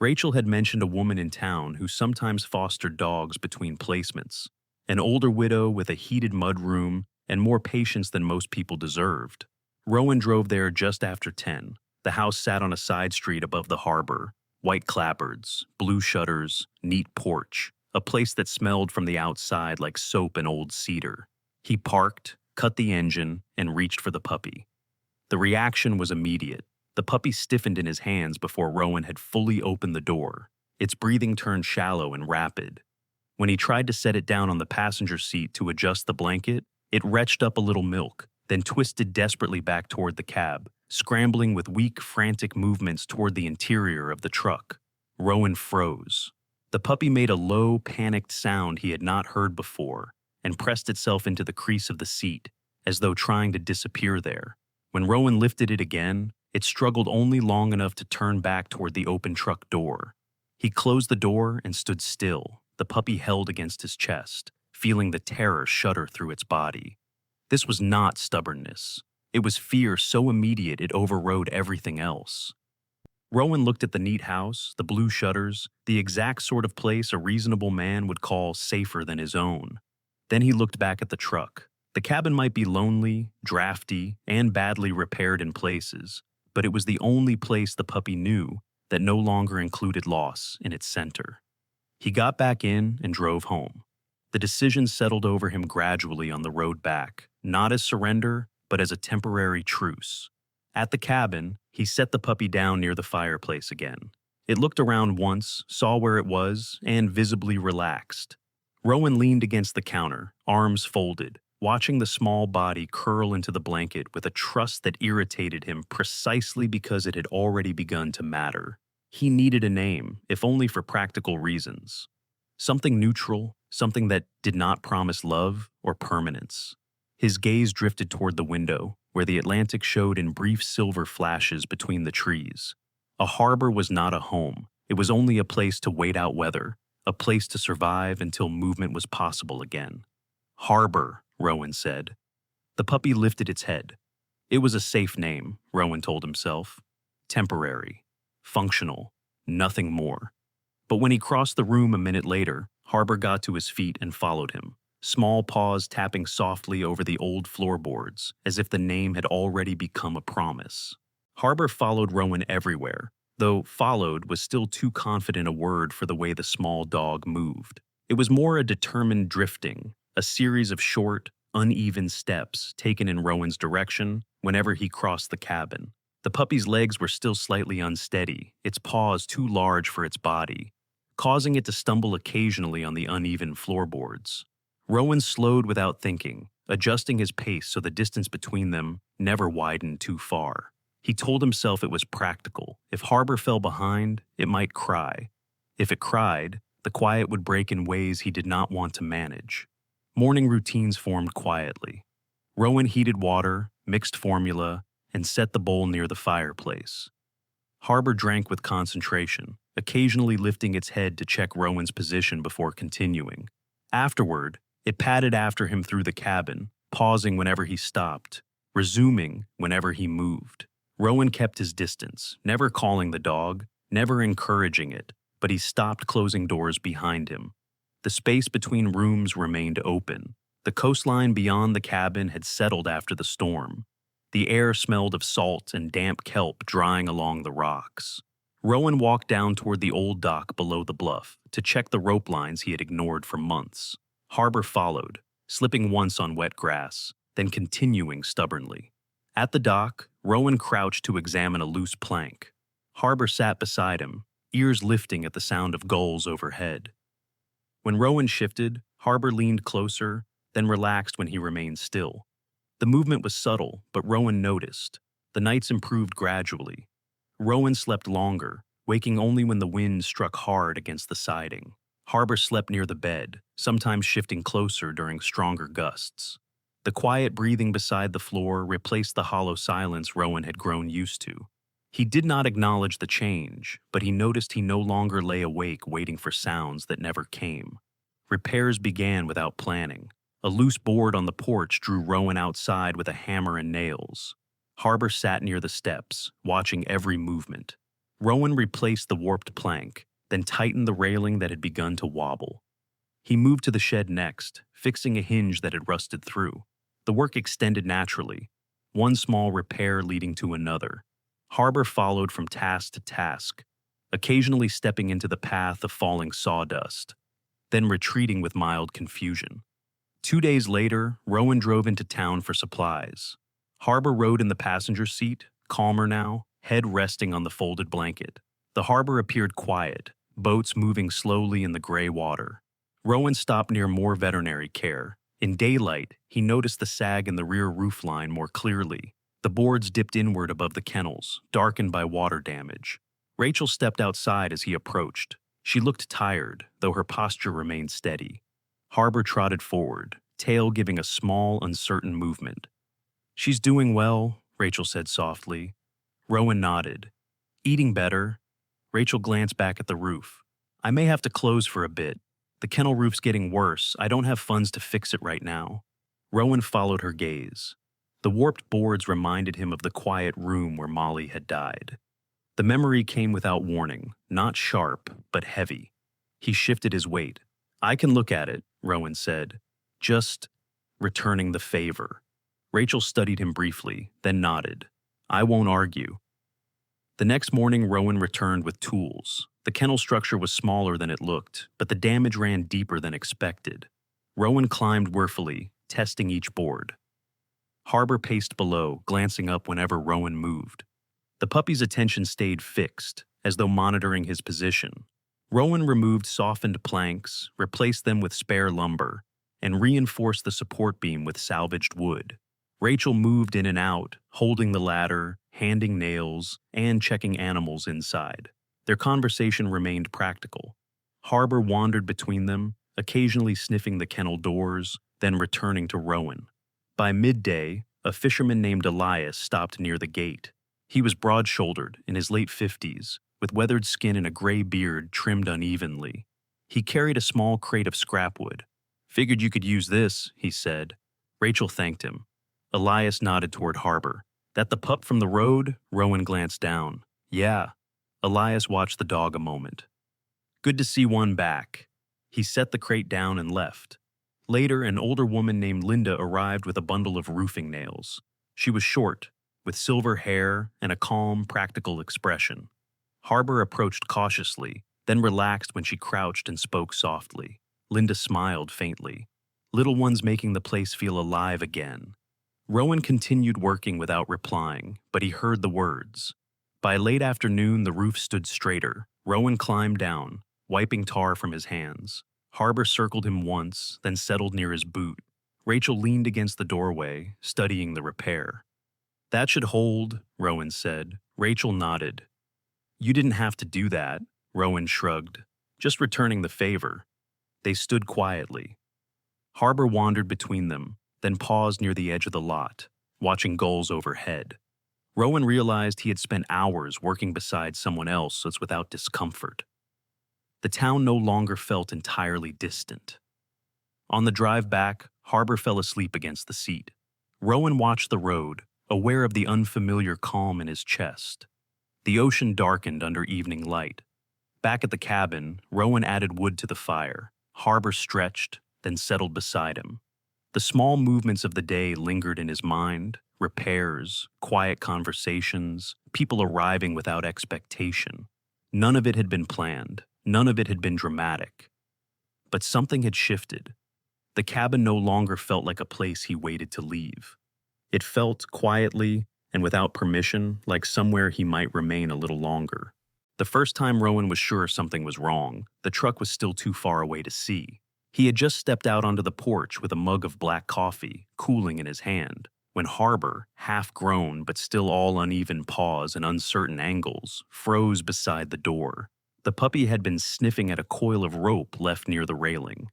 Rachel had mentioned a woman in town who sometimes fostered dogs between placements, an older widow with a heated mudroom and more patience than most people deserved. Rowan drove there just after 10. The house sat on a side street above the harbor, white clapboards, blue shutters, neat porch, a place that smelled from the outside like soap and old cedar. He parked, cut the engine, and reached for the puppy. The reaction was immediate. The puppy stiffened in his hands before Rowan had fully opened the door. Its breathing turned shallow and rapid. When he tried to set it down on the passenger seat to adjust the blanket, it retched up a little milk, then twisted desperately back toward the cab, scrambling with weak, frantic movements toward the interior of the truck. Rowan froze. The puppy made a low, panicked sound he had not heard before and pressed itself into the crease of the seat, as though trying to disappear there. When Rowan lifted it again, it struggled only long enough to turn back toward the open truck door. He closed the door and stood still, the puppy held against his chest, feeling the terror shudder through its body. This was not stubbornness. It was fear so immediate it overrode everything else. Rowan looked at the neat house, the blue shutters, the exact sort of place a reasonable man would call safer than his own. Then he looked back at the truck. The cabin might be lonely, drafty, and badly repaired in places, but it was the only place the puppy knew that no longer included loss in its center. He got back in and drove home. The decision settled over him gradually on the road back, not as surrender, but as a temporary truce. At the cabin, he set the puppy down near the fireplace again. It looked around once, saw where it was, and visibly relaxed. Rowan leaned against the counter, arms folded, watching the small body curl into the blanket with a trust that irritated him precisely because it had already begun to matter. He needed a name, if only for practical reasons. Something neutral, something that did not promise love or permanence. His gaze drifted toward the window, where the Atlantic showed in brief silver flashes between the trees. A harbor was not a home. It was only a place to wait out weather, a place to survive until movement was possible again. Harbor, Rowan said. The puppy lifted its head. It was a safe name, Rowan told himself. Temporary. Functional. Nothing more. But when he crossed the room a minute later, Harbor got to his feet and followed him, small paws tapping softly over the old floorboards, as if the name had already become a promise. Harbor followed Rowan everywhere, though followed was still too confident a word for the way the small dog moved. It was more a determined drifting, a series of short, uneven steps taken in Rowan's direction whenever he crossed the cabin. The puppy's legs were still slightly unsteady, its paws too large for its body, causing it to stumble occasionally on the uneven floorboards. Rowan slowed without thinking, adjusting his pace so the distance between them never widened too far. He told himself it was practical. If Harbor fell behind, it might cry. If it cried, the quiet would break in ways he did not want to manage. Morning routines formed quietly. Rowan heated water, mixed formula, and set the bowl near the fireplace. Harbor drank with concentration, occasionally lifting its head to check Rowan's position before continuing. Afterward, it padded after him through the cabin, pausing whenever he stopped, resuming whenever he moved. Rowan kept his distance, never calling the dog, never encouraging it, but he stopped closing doors behind him. The space between rooms remained open. The coastline beyond the cabin had settled after the storm. The air smelled of salt and damp kelp drying along the rocks. Rowan walked down toward the old dock below the bluff to check the rope lines he had ignored for months. Harbor followed, slipping once on wet grass, then continuing stubbornly. At the dock, Rowan crouched to examine a loose plank. Harbor sat beside him, ears lifting at the sound of gulls overhead. When Rowan shifted, Harbor leaned closer, then relaxed when he remained still. The movement was subtle, but Rowan noticed. The nights improved gradually. Rowan slept longer, waking only when the wind struck hard against the siding. Harbor slept near the bed, sometimes shifting closer during stronger gusts. The quiet breathing beside the floor replaced the hollow silence Rowan had grown used to. He did not acknowledge the change, but he noticed he no longer lay awake waiting for sounds that never came. Repairs began without planning. A loose board on the porch drew Rowan outside with a hammer and nails. Harbor sat near the steps, watching every movement. Rowan replaced the warped plank, then tightened the railing that had begun to wobble. He moved to the shed next, fixing a hinge that had rusted through. The work extended naturally, one small repair leading to another. Harbor followed from task to task, occasionally stepping into the path of falling sawdust, then retreating with mild confusion. 2 days later, Rowan drove into town for supplies. Harbor rode in the passenger seat, calmer now, head resting on the folded blanket. The harbor appeared quiet, boats moving slowly in the gray water. Rowan stopped near more veterinary care. In daylight, he noticed the sag in the rear roofline more clearly. The boards dipped inward above the kennels, darkened by water damage. Rachel stepped outside as he approached. She looked tired, though her posture remained steady. Harbor trotted forward, tail giving a small, uncertain movement. "She's doing well," Rachel said softly. Rowan nodded. "Eating better." Rachel glanced back at the roof. "I may have to close for a bit. The kennel roof's getting worse. I don't have funds to fix it right now." Rowan followed her gaze. The warped boards reminded him of the quiet room where Molly had died. The memory came without warning, not sharp, but heavy. He shifted his weight. "I can look at it," Rowan said. "Just returning the favor." Rachel studied him briefly, then nodded. "I won't argue." The next morning, Rowan returned with tools. The kennel structure was smaller than it looked, but the damage ran deeper than expected. Rowan climbed warefully, testing each board. Harbor paced below, glancing up whenever Rowan moved. The puppy's attention stayed fixed, as though monitoring his position. Rowan removed softened planks, replaced them with spare lumber, and reinforced the support beam with salvaged wood. Rachel moved in and out, holding the ladder, handing nails, and checking animals inside. Their conversation remained practical. Harbor wandered between them, occasionally sniffing the kennel doors, then returning to Rowan. By midday, a fisherman named Elias stopped near the gate. He was broad-shouldered, in his late 50s, with weathered skin and a gray beard trimmed unevenly. He carried a small crate of scrapwood. "Figured you could use this," he said. Rachel thanked him. Elias nodded toward Harbor. "That the pup from the road?" Rowan glanced down. "Yeah." Elias watched the dog a moment. "Good to see one back." He set the crate down and left. Later, an older woman named Linda arrived with a bundle of roofing nails. She was short, with silver hair and a calm, practical expression. Harbor approached cautiously, then relaxed when she crouched and spoke softly. Linda smiled faintly. "Little one's making the place feel alive again." Rowan continued working without replying, but he heard the words. By late afternoon, the roof stood straighter. Rowan climbed down, wiping tar from his hands. Harbor circled him once, then settled near his boot. Rachel leaned against the doorway, studying the repair. "That should hold," Rowan said. Rachel nodded. "You didn't have to do that," Rowan shrugged. "Just returning the favor." They stood quietly. Harbor wandered between them, then paused near the edge of the lot, watching gulls overhead. Rowan realized he had spent hours working beside someone else without discomfort. The town no longer felt entirely distant. On the drive back, Harbor fell asleep against the seat. Rowan watched the road, aware of the unfamiliar calm in his chest. The ocean darkened under evening light. Back at the cabin, Rowan added wood to the fire. Harbor stretched, then settled beside him. The small movements of the day lingered in his mind: repairs, quiet conversations, people arriving without expectation. None of it had been planned. None of it had been dramatic. But something had shifted. The cabin no longer felt like a place he waited to leave. It felt, quietly and without permission, like somewhere he might remain a little longer. The first time Rowan was sure something was wrong, the truck was still too far away to see. He had just stepped out onto the porch with a mug of black coffee, cooling in his hand, when Harbor, half-grown but still all uneven paws and uncertain angles, froze beside the door. The puppy had been sniffing at a coil of rope left near the railing.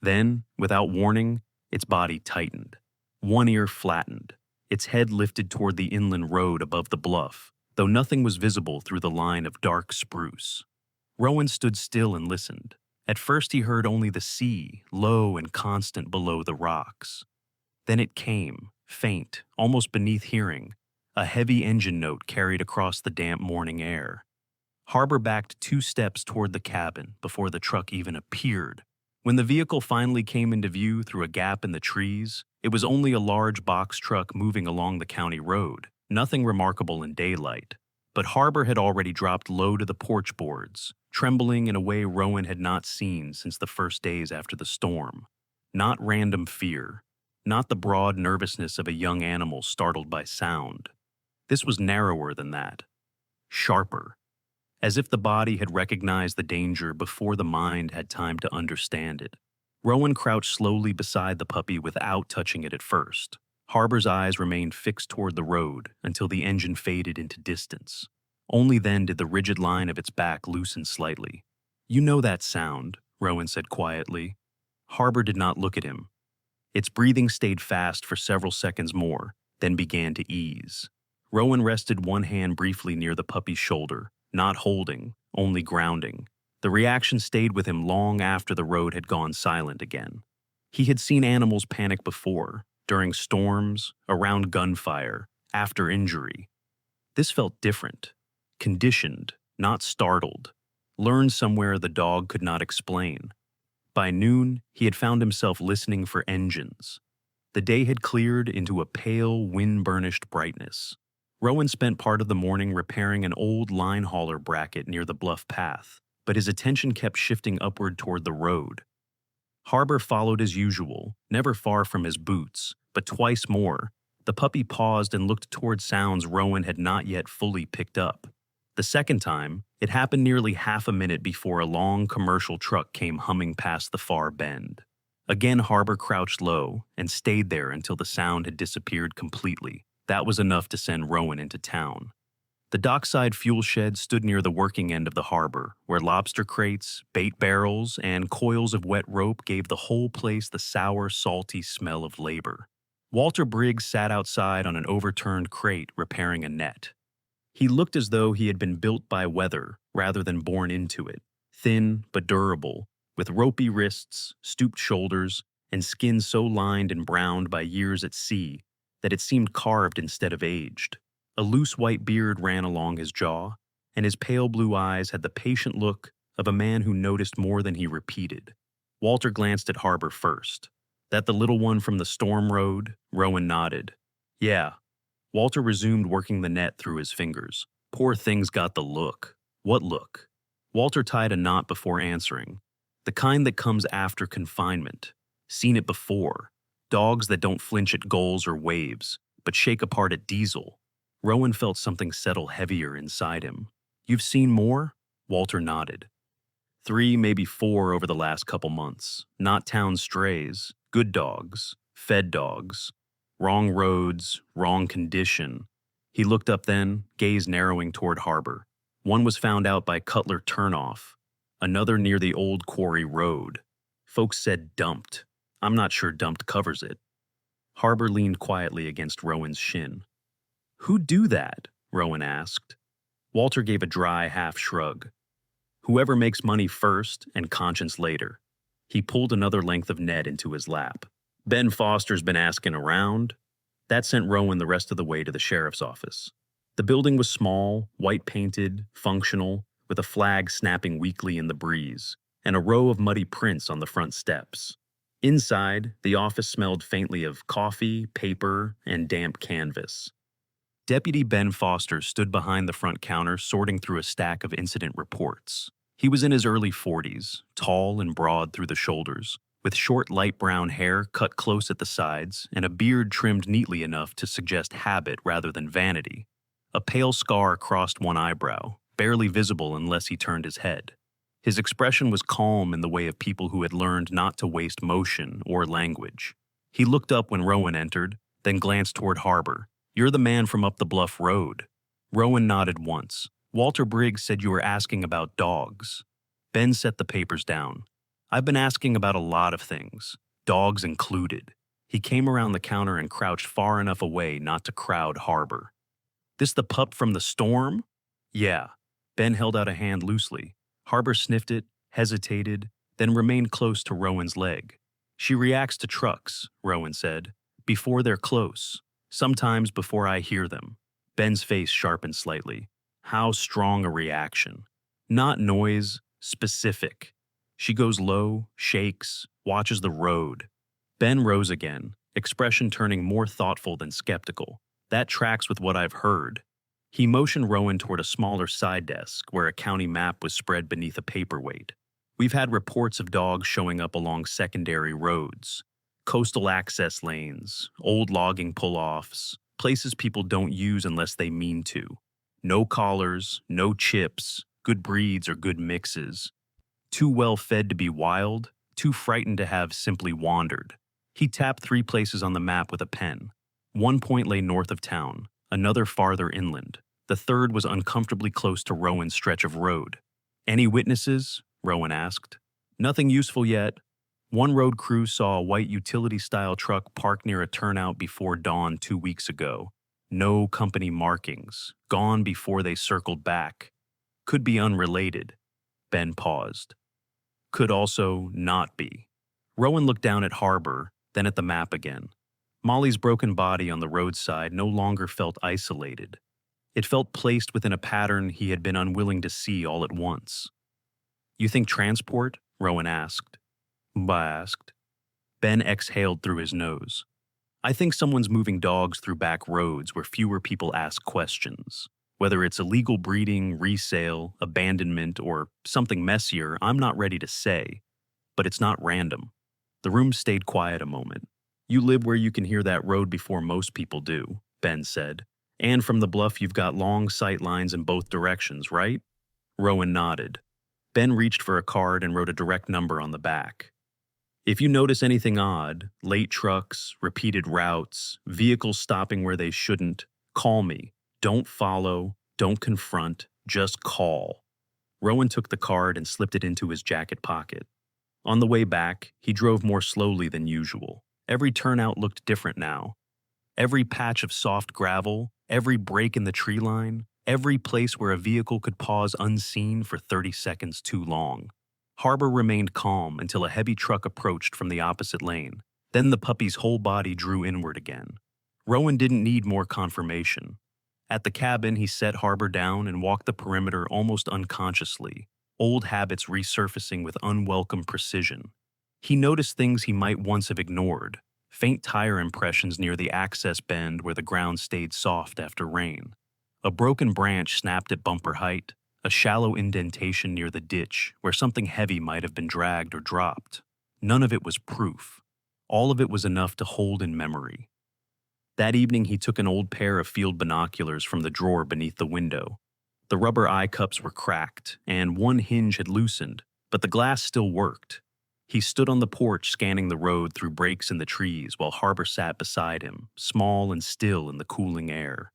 Then, without warning, its body tightened. One ear flattened. Its head lifted toward the inland road above the bluff, though nothing was visible through the line of dark spruce. Rowan stood still and listened. At first he heard only the sea, low and constant below the rocks. Then it came, faint, almost beneath hearing, a heavy engine note carried across the damp morning air. Harbor backed 2 steps toward the cabin before the truck even appeared. When the vehicle finally came into view through a gap in the trees, it was only a large box truck moving along the county road, nothing remarkable in daylight. But Harbor had already dropped low to the porch boards, trembling in a way Rowan had not seen since the first days after the storm. Not random fear, not the broad nervousness of a young animal startled by sound. This was narrower than that, sharper, as if the body had recognized the danger before the mind had time to understand it. Rowan crouched slowly beside the puppy without touching it at first. Harbor's eyes remained fixed toward the road until the engine faded into distance. Only then did the rigid line of its back loosen slightly. "You know that sound," Rowan said quietly. Harbor did not look at him. Its breathing stayed fast for several seconds more, then began to ease. Rowan rested one hand briefly near the puppy's shoulder, not holding, only grounding. The reaction stayed with him long after the road had gone silent again. He had seen animals panic before, during storms, around gunfire, after injury. This felt different, conditioned, not startled, learned somewhere the dog could not explain. By noon, he had found himself listening for engines. The day had cleared into a pale, wind-burnished brightness. Rowan spent part of the morning repairing an old line hauler bracket near the bluff path, but his attention kept shifting upward toward the road. Harbor followed as usual, never far from his boots, but twice more. The puppy paused and looked toward sounds Rowan had not yet fully picked up. The second time, it happened nearly half a minute before a long commercial truck came humming past the far bend. Again, Harbor crouched low and stayed there until the sound had disappeared completely. That was enough to send Rowan into town. The dockside fuel shed stood near the working end of the harbor, where lobster crates, bait barrels, and coils of wet rope gave the whole place the sour, salty smell of labor. Walter Briggs sat outside on an overturned crate repairing a net. He looked as though he had been built by weather rather than born into it, thin but durable, with ropey wrists, stooped shoulders, and skin so lined and browned by years at sea that it seemed carved instead of aged. A loose white beard ran along his jaw, and his pale blue eyes had the patient look of a man who noticed more than he repeated. Walter glanced at Harbor first. "That the little one from the storm road?" Rowan nodded. "Yeah." Walter resumed working the net through his fingers. "Poor thing's got the look." "What look?" Walter tied a knot before answering. "The kind that comes after confinement. Seen it before. Dogs that don't flinch at gulls or waves, but shake apart at diesel." Rowan felt something settle heavier inside him. "You've seen more?" Walter nodded. 3, maybe 4 over the last couple months. Not town strays, good dogs, fed dogs. Wrong roads, wrong condition. He looked up then, gaze narrowing toward Harbor. One was found out by Cutler Turnoff, another near the old quarry road. Folks said dumped. I'm not sure dumped covers it. Harbor leaned quietly against Rowan's shin. "Who'd do that?" Rowan asked. Walter gave a dry half shrug. "Whoever makes money first and conscience later." He pulled another length of net into his lap. "Ben Foster's been asking around." That sent Rowan the rest of the way to the sheriff's office. The building was small, white-painted, functional, with a flag snapping weakly in the breeze, and a row of muddy prints on the front steps. Inside, the office smelled faintly of coffee, paper, and damp canvas. Deputy Ben Foster stood behind the front counter sorting through a stack of incident reports. He was in his early 40s, tall and broad through the shoulders, with short light brown hair cut close at the sides and a beard trimmed neatly enough to suggest habit rather than vanity. A pale scar crossed one eyebrow, barely visible unless he turned his head. His expression was calm in the way of people who had learned not to waste motion or language. He looked up when Rowan entered, then glanced toward Harbor. "You're the man from up the bluff road." Rowan nodded once. Walter Briggs said you were asking about dogs. Ben set the papers down. I've been asking about a lot of things, dogs included. He came around the counter and crouched far enough away not to crowd Harbor. This the pup from the storm? Yeah. Ben held out a hand loosely. Harbor sniffed it, hesitated, then remained close to Rowan's leg. She reacts to trucks, Rowan said, before they're close, sometimes before I hear them. Ben's face sharpened slightly. How strong a reaction. Not noise, specific. She goes low, shakes, watches the road. Ben rose again, expression turning more thoughtful than skeptical. That tracks with what I've heard. He motioned Rowan toward a smaller side desk where a county map was spread beneath a paperweight. We've had reports of dogs showing up along secondary roads, coastal access lanes, old logging pull-offs, places people don't use unless they mean to. No collars, no chips, good breeds or good mixes. Too well fed to be wild, too frightened to have simply wandered. He tapped 3 places on the map with a pen. One point lay north of town, another farther inland. The third was uncomfortably close to Rowan's stretch of road. Any witnesses? Rowan asked. Nothing useful yet. One road crew saw a white utility-style truck parked near a turnout before dawn 2 weeks ago. No company markings, gone before they circled back. Could be unrelated. Ben paused. Could also not be. Rowan looked down at Harbor, then at the map again. Molly's broken body on the roadside no longer felt isolated. It felt placed within a pattern he had been unwilling to see all at once. You think transport? Rowan asked. Mba asked. Ben exhaled through his nose. I think someone's moving dogs through back roads where fewer people ask questions. Whether it's illegal breeding, resale, abandonment, or something messier, I'm not ready to say. But it's not random. The room stayed quiet a moment. You live where you can hear that road before most people do, Ben said. And from the bluff you've got long sight lines in both directions, right? Rowan nodded. Ben reached for a card and wrote a direct number on the back. If you notice anything odd, late trucks, repeated routes, vehicles stopping where they shouldn't, call me. Don't follow, don't confront, just call. Rowan took the card and slipped it into his jacket pocket. On the way back, he drove more slowly than usual. Every turnout looked different now. Every patch of soft gravel, every break in the tree line, every place where a vehicle could pause unseen for 30 seconds too long. Harbor remained calm until a heavy truck approached from the opposite lane. Then the puppy's whole body drew inward again. Rowan didn't need more confirmation. At the cabin, he set Harbor down and walked the perimeter almost unconsciously, old habits resurfacing with unwelcome precision. He noticed things he might once have ignored, faint tire impressions near the access bend where the ground stayed soft after rain. A broken branch snapped at bumper height, a shallow indentation near the ditch where something heavy might have been dragged or dropped. None of it was proof. All of it was enough to hold in memory. That evening he took an old pair of field binoculars from the drawer beneath the window. The rubber eye cups were cracked, and one hinge had loosened, but the glass still worked. He stood on the porch scanning the road through breaks in the trees while Harbor sat beside him, small and still in the cooling air.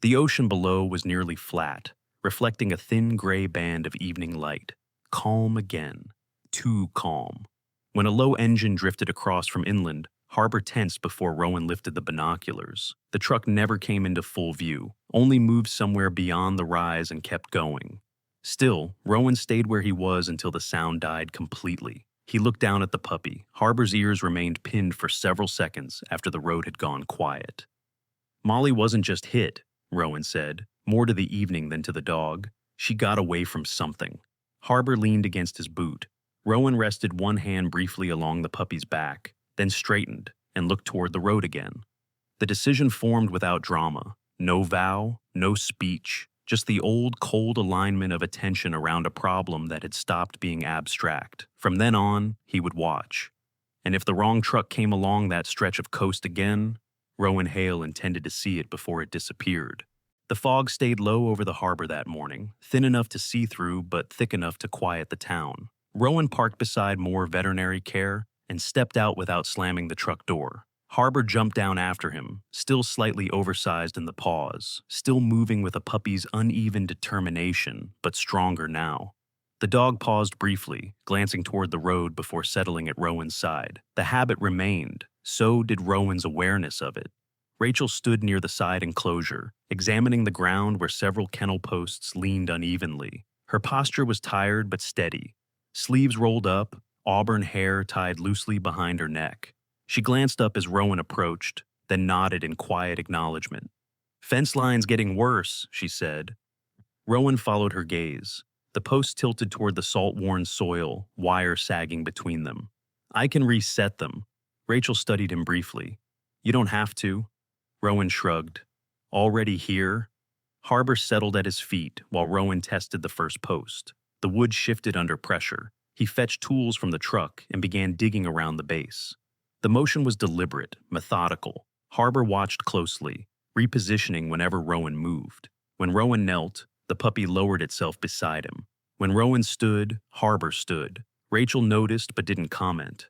The ocean below was nearly flat, reflecting a thin gray band of evening light. Calm again. Too calm. When a low engine drifted across from inland, Harbor tensed before Rowan lifted the binoculars. The truck never came into full view, only moved somewhere beyond the rise and kept going. Still, Rowan stayed where he was until the sound died completely. He looked down at the puppy. Harbor's ears remained pinned for several seconds after the road had gone quiet. Molly wasn't just hit, Rowan said, more to the evening than to the dog. She got away from something. Harbor leaned against his boot. Rowan rested one hand briefly along the puppy's back, then straightened and looked toward the road again. The decision formed without drama. No vow, no speech, just the old cold alignment of attention around a problem that had stopped being abstract. From then on, he would watch. And if the wrong truck came along that stretch of coast again, Rowan Hale intended to see it before it disappeared. The fog stayed low over the harbor that morning, thin enough to see through but thick enough to quiet the town. Rowan parked beside more veterinary care and stepped out without slamming the truck door. Harbor jumped down after him, still slightly oversized in the paws, still moving with a puppy's uneven determination, but stronger now. The dog paused briefly, glancing toward the road before settling at Rowan's side. The habit remained, so did Rowan's awareness of it. Rachel stood near the side enclosure, examining the ground where several kennel posts leaned unevenly. Her posture was tired but steady, sleeves rolled up, auburn hair tied loosely behind her neck. She glanced up as Rowan approached, then nodded in quiet acknowledgement. "Fence line's getting worse," she said. Rowan followed her gaze. The posts tilted toward the salt-worn soil, wire sagging between them. "I can reset them." Rachel studied him briefly. "You don't have to." Rowan shrugged. "Already here?" Harbor settled at his feet while Rowan tested the first post. The wood shifted under pressure. He fetched tools from the truck and began digging around the base. The motion was deliberate, methodical. Harbor watched closely, repositioning whenever Rowan moved. When Rowan knelt, the puppy lowered itself beside him. When Rowan stood, Harbor stood. Rachel noticed but didn't comment.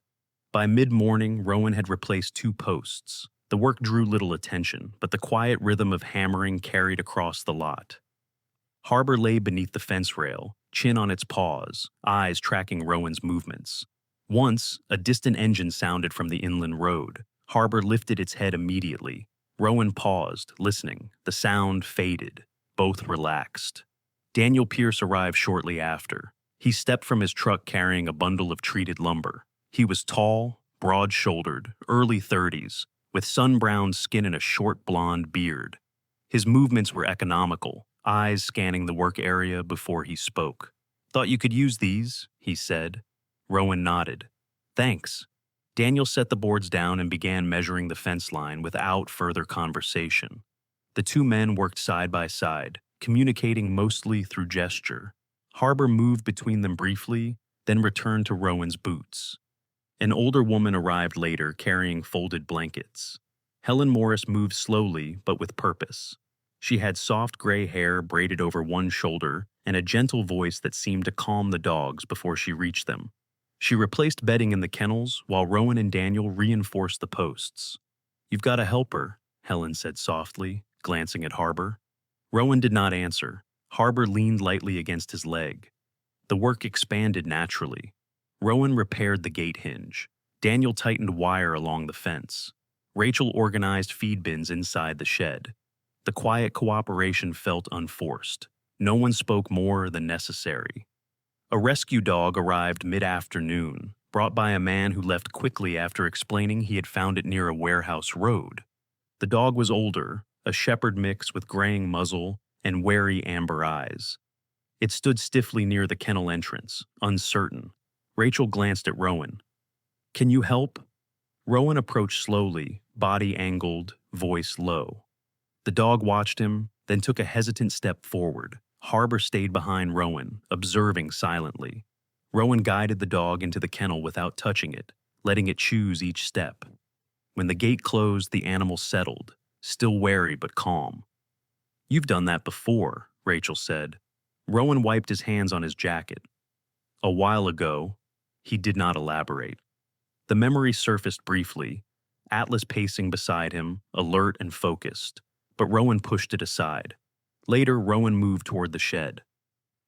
By mid-morning, Rowan had replaced 2 posts. The work drew little attention, but the quiet rhythm of hammering carried across the lot. Harbor lay beneath the fence rail, chin on its paws, eyes tracking Rowan's movements. Once, a distant engine sounded from the inland road. Harbor lifted its head immediately. Rowan paused, listening. The sound faded. Both relaxed. Daniel Pierce arrived shortly after. He stepped from his truck carrying a bundle of treated lumber. He was tall, broad-shouldered, early 30s, with sun-browned skin and a short blonde beard. His movements were economical, eyes scanning the work area before he spoke. "Thought you could use these," he said. Rowan nodded. "Thanks." Daniel set the boards down and began measuring the fence line without further conversation. The 2 men worked side by side, communicating mostly through gesture. Harbor moved between them briefly, then returned to Rowan's boots. An older woman arrived later carrying folded blankets. Helen Morris moved slowly but with purpose. She had soft gray hair braided over one shoulder and a gentle voice that seemed to calm the dogs before she reached them. She replaced bedding in the kennels while Rowan and Daniel reinforced the posts. "You've got a helper," Helen said softly, glancing at Harbor. Rowan did not answer. Harbor leaned lightly against his leg. The work expanded naturally. Rowan repaired the gate hinge. Daniel tightened wire along the fence. Rachel organized feed bins inside the shed. The quiet cooperation felt unforced. No one spoke more than necessary. A rescue dog arrived mid-afternoon, brought by a man who left quickly after explaining he had found it near a warehouse road. The dog was older, a shepherd mix with graying muzzle and wary amber eyes. It stood stiffly near the kennel entrance, uncertain. Rachel glanced at Rowan. "Can you help?" Rowan approached slowly, body angled, voice low. The dog watched him, then took a hesitant step forward. Harbor stayed behind Rowan, observing silently. Rowan guided the dog into the kennel without touching it, letting it choose each step. When the gate closed, the animal settled, still wary but calm. "You've done that before," Rachel said. Rowan wiped his hands on his jacket. "A while ago." He did not elaborate. The memory surfaced briefly, Atlas pacing beside him, alert and focused, but Rowan pushed it aside. Later, Rowan moved toward the shed.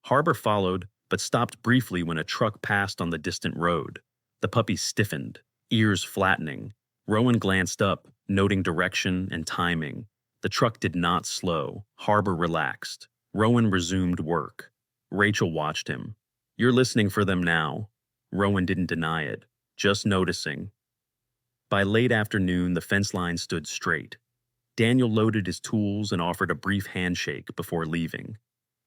Harbor followed, but stopped briefly when a truck passed on the distant road. The puppy stiffened, ears flattening. Rowan glanced up, noting direction and timing. The truck did not slow. Harbor relaxed. Rowan resumed work. Rachel watched him. "You're listening for them now." Rowan didn't deny it, just noticing. By late afternoon, the fence line stood straight. Daniel loaded his tools and offered a brief handshake before leaving.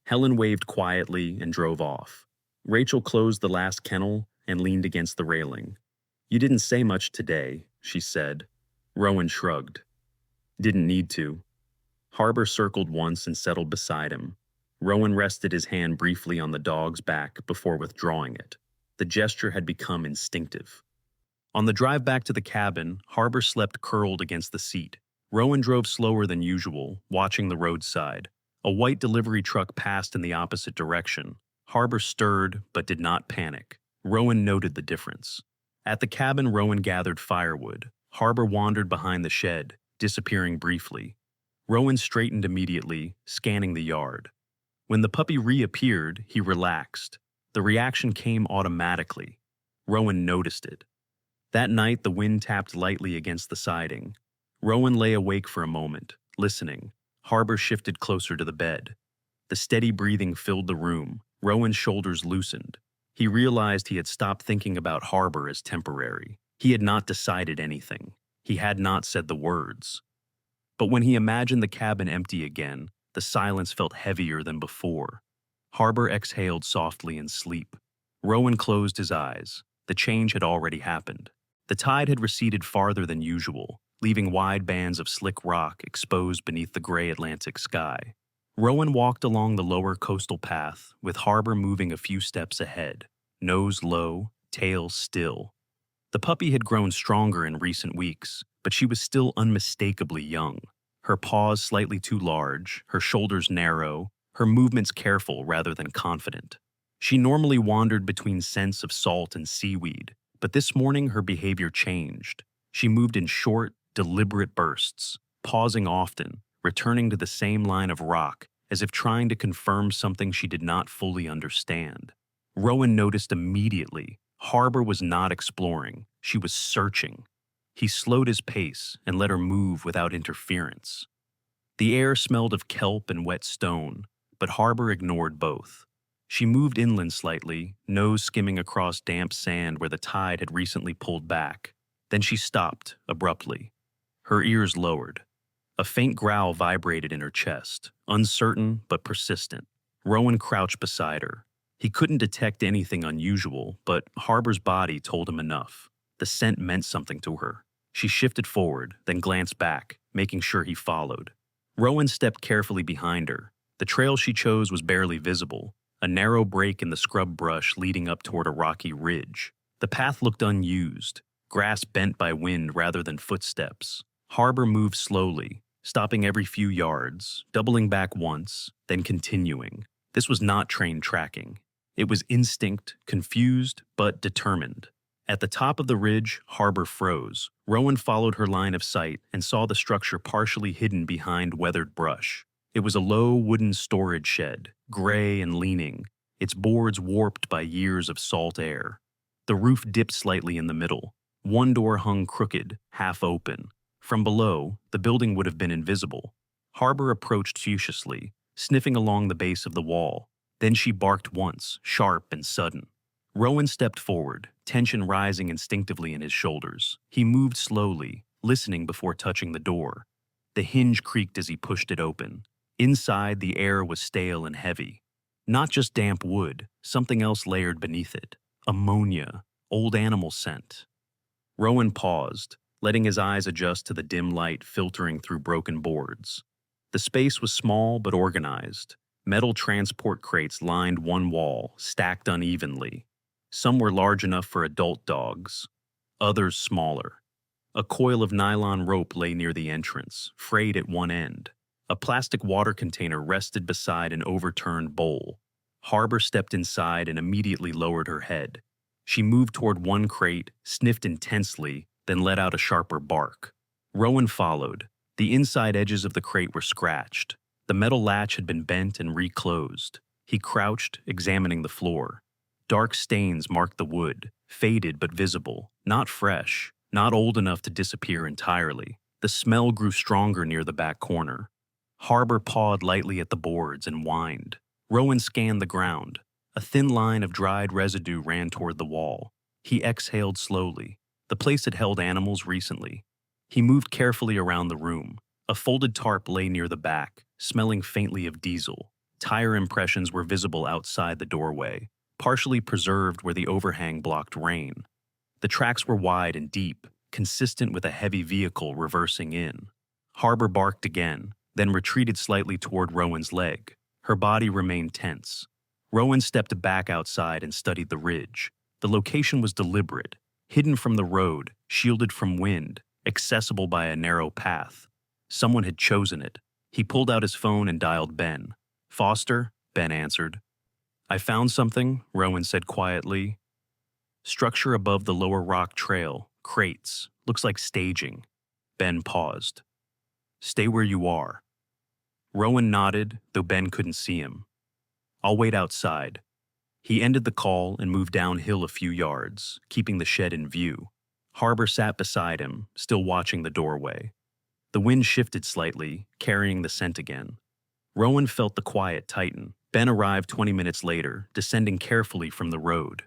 Helen waved quietly and drove off. Rachel closed the last kennel and leaned against the railing. "You didn't say much today," she said. Rowan shrugged. "Didn't need to." Harbor circled once and settled beside him. Rowan rested his hand briefly on the dog's back before withdrawing it. The gesture had become instinctive. On the drive back to the cabin, Harbor slept curled against the seat. Rowan drove slower than usual, watching the roadside. A white delivery truck passed in the opposite direction. Harbor stirred, but did not panic. Rowan noted the difference. At the cabin, Rowan gathered firewood. Harbor wandered behind the shed, disappearing briefly. Rowan straightened immediately, scanning the yard. When the puppy reappeared, he relaxed. The reaction came automatically. Rowan noticed it. That night, the wind tapped lightly against the siding. Rowan lay awake for a moment, listening. Harbor shifted closer to the bed. The steady breathing filled the room. Rowan's shoulders loosened. He realized he had stopped thinking about Harbor as temporary. He had not decided anything. He had not said the words. But when he imagined the cabin empty again, the silence felt heavier than before. Harbor exhaled softly in sleep. Rowan closed his eyes. The change had already happened. The tide had receded farther than usual, leaving wide bands of slick rock exposed beneath the gray Atlantic sky. Rowan walked along the lower coastal path, with Harbor moving a few steps ahead, nose low, tail still. The puppy had grown stronger in recent weeks, but she was still unmistakably young. Her paws slightly too large, her shoulders narrow, her movements careful rather than confident. She normally wandered between scents of salt and seaweed, but this morning her behavior changed. She moved in short, deliberate bursts, pausing often, returning to the same line of rock, as if trying to confirm something she did not fully understand. Rowan noticed immediately. Harbor was not exploring, she was searching. He slowed his pace and let her move without interference. The air smelled of kelp and wet stone, but Harbor ignored both. She moved inland slightly, nose skimming across damp sand where the tide had recently pulled back. Then she stopped, abruptly. Her ears lowered. A faint growl vibrated in her chest, uncertain but persistent. Rowan crouched beside her. He couldn't detect anything unusual, but Harbor's body told him enough. The scent meant something to her. She shifted forward, then glanced back, making sure he followed. Rowan stepped carefully behind her. The trail she chose was barely visible, a narrow break in the scrub brush leading up toward a rocky ridge. The path looked unused, grass bent by wind rather than footsteps. Harbor moved slowly, stopping every few yards, doubling back once, then continuing. This was not trained tracking. It was instinct, confused but determined. At the top of the ridge, Harbor froze. Rowan followed her line of sight and saw the structure partially hidden behind weathered brush. It was a low wooden storage shed, gray and leaning, its boards warped by years of salt air. The roof dipped slightly in the middle. One door hung crooked, half open. From below, the building would have been invisible. Harbor approached cautiously, sniffing along the base of the wall. Then she barked once, sharp and sudden. Rowan stepped forward, tension rising instinctively in his shoulders. He moved slowly, listening before touching the door. The hinge creaked as he pushed it open. Inside, the air was stale and heavy. Not just damp wood, something else layered beneath it. Ammonia, old animal scent. Rowan paused, letting his eyes adjust to the dim light filtering through broken boards. The space was small but organized. Metal transport crates lined one wall, stacked unevenly. Some were large enough for adult dogs, others smaller. A coil of nylon rope lay near the entrance, frayed at one end. A plastic water container rested beside an overturned bowl. Harbor stepped inside and immediately lowered her head. She moved toward one crate, sniffed intensely, then let out a sharper bark. Rowan followed. The inside edges of the crate were scratched. The metal latch had been bent and reclosed. He crouched, examining the floor. Dark stains marked the wood, faded but visible, not fresh, not old enough to disappear entirely. The smell grew stronger near the back corner. Harbor pawed lightly at the boards and whined. Rowan scanned the ground. A thin line of dried residue ran toward the wall. He exhaled slowly. The place had held animals recently. He moved carefully around the room. A folded tarp lay near the back, smelling faintly of diesel. Tire impressions were visible outside the doorway, partially preserved where the overhang blocked rain. The tracks were wide and deep, consistent with a heavy vehicle reversing in. Harbor barked again, then retreated slightly toward Rowan's leg. Her body remained tense. Rowan stepped back outside and studied the ridge. The location was deliberate, hidden from the road, shielded from wind, accessible by a narrow path. Someone had chosen it. He pulled out his phone and dialed Ben. "Foster?" Ben answered. "I found something," Rowan said quietly. Structure above the lower rock trail, crates, Looks like staging. Ben paused. Stay where you are. Rowan nodded, though Ben couldn't see him. I'll wait outside. He ended the call and moved downhill a few yards, keeping the shed in view. Harbor sat beside him, still watching the doorway. The wind shifted slightly, carrying the scent again. Rowan felt the quiet tighten. Ben arrived 20 minutes later, descending carefully from the road.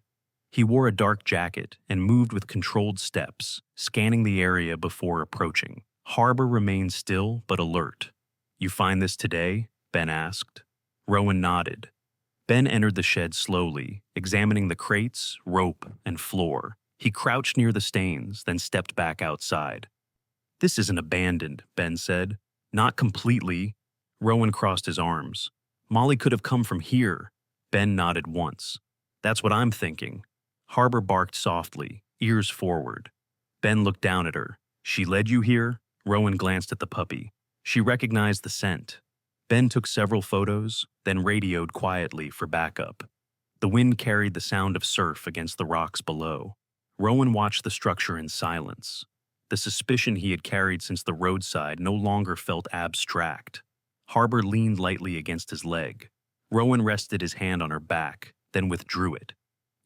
He wore a dark jacket and moved with controlled steps, scanning the area before approaching. Harbor remained still but alert. You find this today? Ben asked. Rowan nodded. Ben entered the shed slowly, examining the crates, rope, and floor. He crouched near the stains, then stepped back outside. This isn't abandoned, Ben said. Not completely. Rowan crossed his arms. Molly could have come from here. Ben nodded once. That's what I'm thinking. Harbor barked softly, ears forward. Ben looked down at her. She led you here? Rowan glanced at the puppy. She recognized the scent. Ben took several photos, then radioed quietly for backup. The wind carried the sound of surf against the rocks below. Rowan watched the structure in silence. The suspicion he had carried since the roadside no longer felt abstract. Harbor leaned lightly against his leg. Rowan rested his hand on her back, then withdrew it.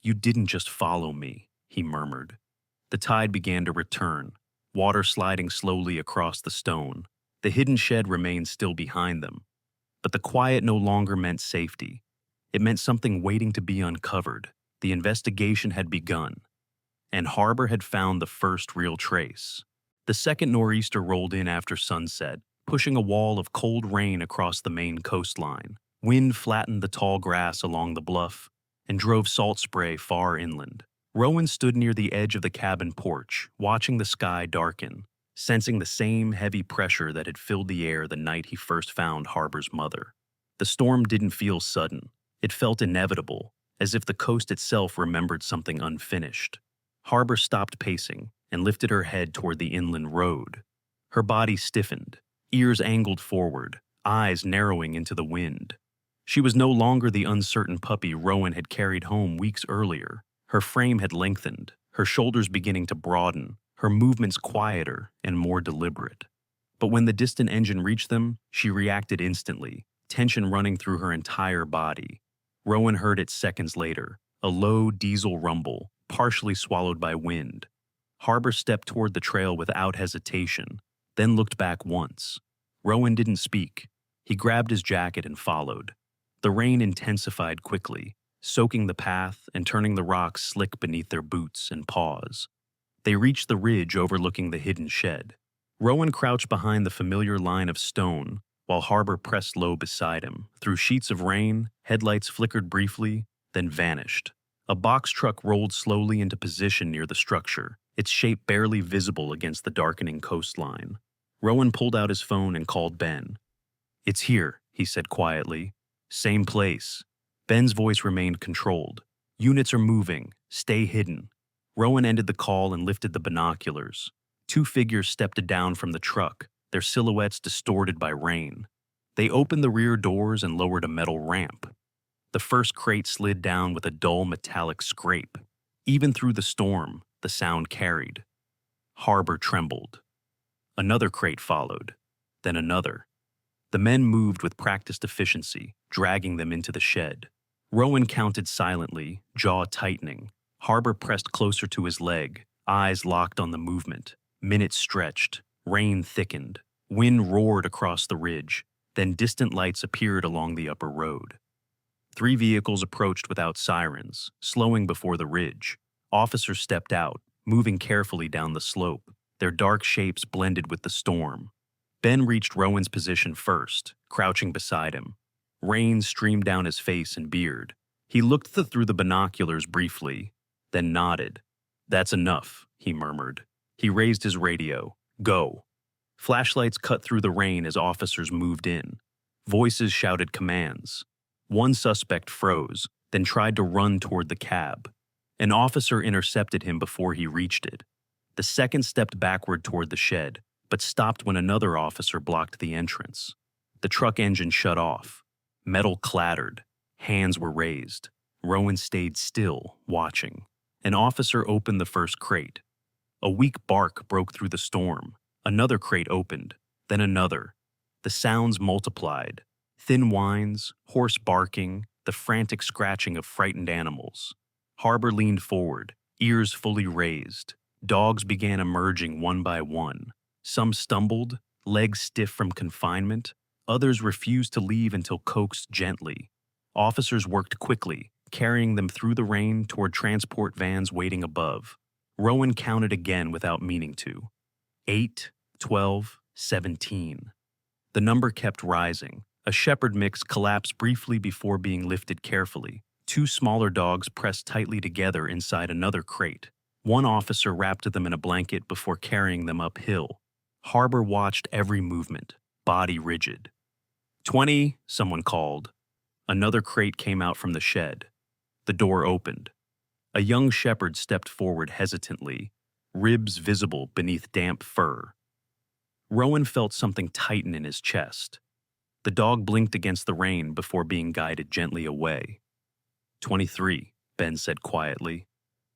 You didn't just follow me, he murmured. The tide began to return, water sliding slowly across the stone. The hidden shed remained still behind them. But the quiet no longer meant safety. It meant something waiting to be uncovered. The investigation had begun, and Harbor had found the first real trace. The second nor'easter rolled in after sunset, pushing a wall of cold rain across the Maine coastline. Wind flattened the tall grass along the bluff and drove salt spray far inland. Rowan stood near the edge of the cabin porch, watching the sky darken, sensing the same heavy pressure that had filled the air the night he first found Harbor's mother. The storm didn't feel sudden. It felt inevitable, as if the coast itself remembered something unfinished. Harbor stopped pacing and lifted her head toward the inland road. Her body stiffened, ears angled forward, eyes narrowing into the wind. She was no longer the uncertain puppy Rowan had carried home weeks earlier. Her frame had lengthened, her shoulders beginning to broaden, her movements quieter and more deliberate. But when the distant engine reached them, she reacted instantly, tension running through her entire body. Rowan heard it seconds later, a low diesel rumble, partially swallowed by wind. Harbor stepped toward the trail without hesitation, then looked back once. Rowan didn't speak. He grabbed his jacket and followed. The rain intensified quickly, soaking the path and turning the rocks slick beneath their boots and paws. They reached the ridge overlooking the hidden shed. Rowan crouched behind the familiar line of stone, while Harbor pressed low beside him. Through sheets of rain, headlights flickered briefly, then vanished. A box truck rolled slowly into position near the structure, its shape barely visible against the darkening coastline. Rowan pulled out his phone and called Ben. It's here, he said quietly. Same place. Ben's voice remained controlled. Units are moving. Stay hidden. Rowan ended the call and lifted the binoculars. Two figures stepped down from the truck, their silhouettes distorted by rain. They opened the rear doors and lowered a metal ramp. The first crate slid down with a dull metallic scrape. Even through the storm, the sound carried. Harbor trembled. Another crate followed, then another. The men moved with practiced efficiency, dragging them into the shed. Rowan counted silently, jaw tightening. Harbor pressed closer to his leg, eyes locked on the movement. Minutes stretched, rain thickened, wind roared across the ridge, then distant lights appeared along the upper road. 3 vehicles approached without sirens, slowing before the ridge. Officers stepped out, moving carefully down the slope. Their dark shapes blended with the storm. Ben reached Rowan's position first, crouching beside him. Rain streamed down his face and beard. He looked through the binoculars briefly, then nodded. That's enough, he murmured. He raised his radio. Go. Flashlights cut through the rain as officers moved in. Voices shouted commands. One suspect froze, then tried to run toward the cab. An officer intercepted him before he reached it. The second stepped backward toward the shed, but stopped when another officer blocked the entrance. The truck engine shut off. Metal clattered. Hands were raised. Rowan stayed still, watching. An officer opened the first crate. A weak bark broke through the storm. Another crate opened, then another. The sounds multiplied. Thin whines, hoarse barking, the frantic scratching of frightened animals. Harbor leaned forward, ears fully raised. Dogs began emerging one by one. Some stumbled, legs stiff from confinement. Others refused to leave until coaxed gently. Officers worked quickly, carrying them through the rain toward transport vans waiting above. Rowan counted again without meaning to. 8, 12, 17. The number kept rising. A shepherd mix collapsed briefly before being lifted carefully. Two smaller dogs pressed tightly together inside another crate. One officer wrapped them in a blanket before carrying them uphill. Harbor watched every movement, body rigid. 20, someone called. Another crate came out from the shed. The door opened. A young shepherd stepped forward hesitantly, ribs visible beneath damp fur. Rowan felt something tighten in his chest. The dog blinked against the rain before being guided gently away. 23, Ben said quietly.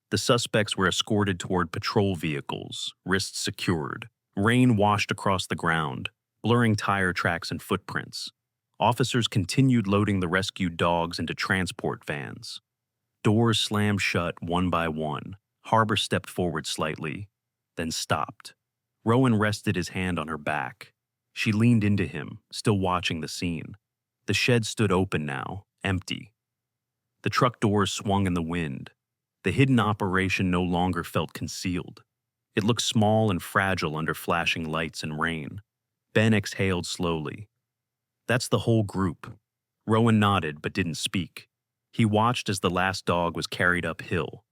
The suspects were escorted toward patrol vehicles, wrists secured. Rain washed across the ground, blurring tire tracks and footprints. Officers continued loading the rescued dogs into transport vans. Doors slammed shut one by one. Harbor stepped forward slightly, then stopped. Rowan rested his hand on her back. She leaned into him, still watching the scene. The shed stood open now, empty. The truck doors swung in the wind. The hidden operation no longer felt concealed. It looked small and fragile under flashing lights and rain. Ben exhaled slowly. That's the whole group. Rowan nodded but didn't speak. He watched as the last dog was carried uphill.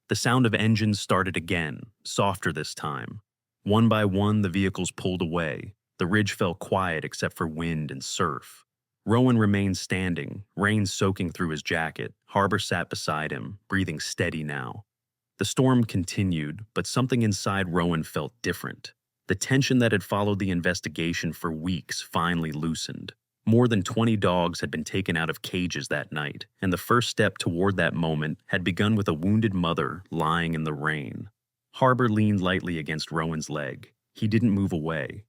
The sound of engines started again, softer this time. One by one, the vehicles pulled away. The ridge fell quiet except for wind and surf. Rowan remained standing, rain soaking through his jacket. Harbor sat beside him, breathing steady now. The storm continued, but something inside Rowan felt different. The tension that had followed the investigation for weeks finally loosened. More than 20 dogs had been taken out of cages that night, and the first step toward that moment had begun with a wounded mother lying in the rain. Harbor leaned lightly against Rowan's leg. He didn't move away.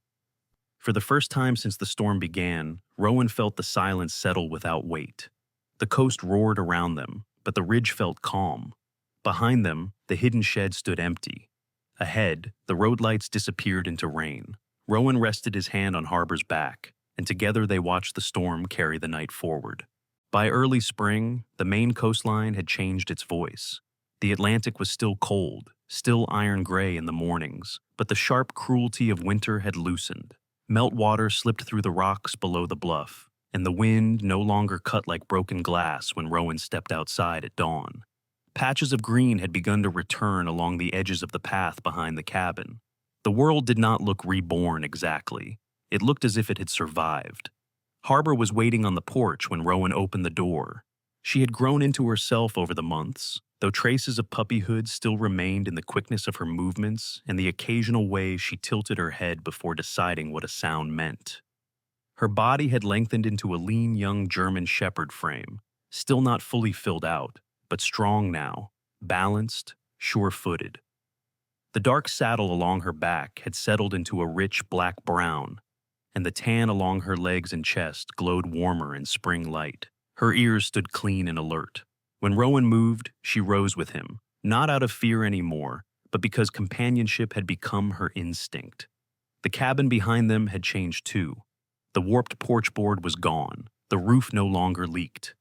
For the first time since the storm began, Rowan felt the silence settle without weight. The coast roared around them, but the ridge felt calm. Behind them, the hidden shed stood empty. Ahead, the road lights disappeared into rain. Rowan rested his hand on Harbor's back, and together they watched the storm carry the night forward. By early spring, the Maine coastline had changed its voice. The Atlantic was still cold, still iron gray in the mornings, but the sharp cruelty of winter had loosened. Meltwater slipped through the rocks below the bluff, and the wind no longer cut like broken glass when Rowan stepped outside at dawn. Patches of green had begun to return along the edges of the path behind the cabin. The world did not look reborn exactly. It looked as if it had survived. Harbor was waiting on the porch when Rowan opened the door. She had grown into herself over the months, though traces of puppyhood still remained in the quickness of her movements and the occasional way she tilted her head before deciding what a sound meant. Her body had lengthened into a lean young German shepherd frame, still not fully filled out, but strong now, balanced, sure-footed. The dark saddle along her back had settled into a rich black brown, and the tan along her legs and chest glowed warmer in spring light. Her ears stood clean and alert. When Rowan moved, she rose with him, not out of fear anymore, but because companionship had become her instinct. The cabin behind them had changed too. The warped porch board was gone. The roof no longer leaked.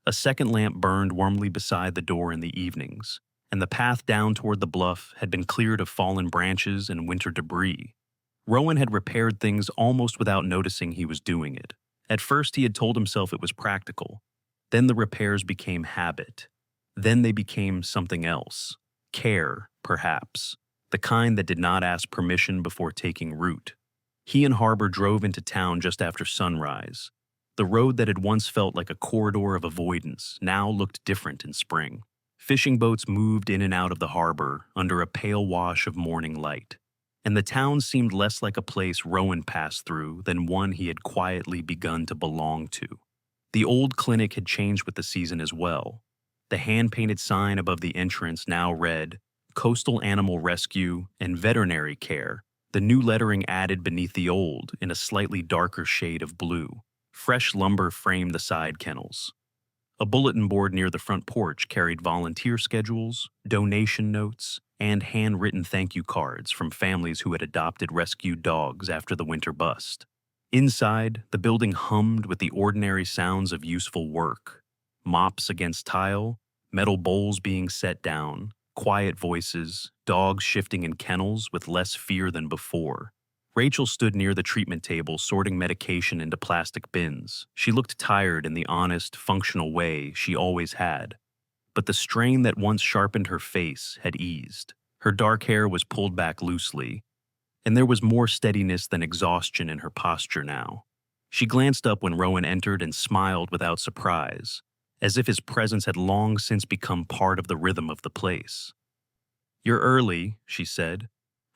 A second lamp burned warmly beside the door in the evenings, and the path down toward the bluff had been cleared of fallen branches and winter debris. Rowan had repaired things almost without noticing he was doing it. At first, he had told himself it was practical. Then the repairs became habit. Then they became something else. Care, perhaps. The kind that did not ask permission before taking root. He and Harbor drove into town just after sunrise. The road that had once felt like a corridor of avoidance now looked different in spring. Fishing boats moved in and out of the harbor under a pale wash of morning light. And the town seemed less like a place Rowan passed through than one he had quietly begun to belong to. The old clinic had changed with the season as well. The hand-painted sign above the entrance now read, coastal animal rescue, and veterinary care, the new lettering added beneath the old in a slightly darker shade of blue. Fresh lumber framed the side kennels. A bulletin board near the front porch carried volunteer schedules, donation notes, and handwritten thank you cards from families who had adopted rescued dogs after the winter bust. Inside, the building hummed with the ordinary sounds of useful work. Mops against tile, metal bowls being set down, quiet voices, dogs shifting in kennels with less fear than before. Rachel stood near the treatment table sorting medication into plastic bins. She looked tired in the honest, functional way she always had. But the strain that once sharpened her face had eased. Her dark hair was pulled back loosely, and there was more steadiness than exhaustion in her posture now. She glanced up when Rowan entered and smiled without surprise, as if his presence had long since become part of the rhythm of the place. "You're early," she said.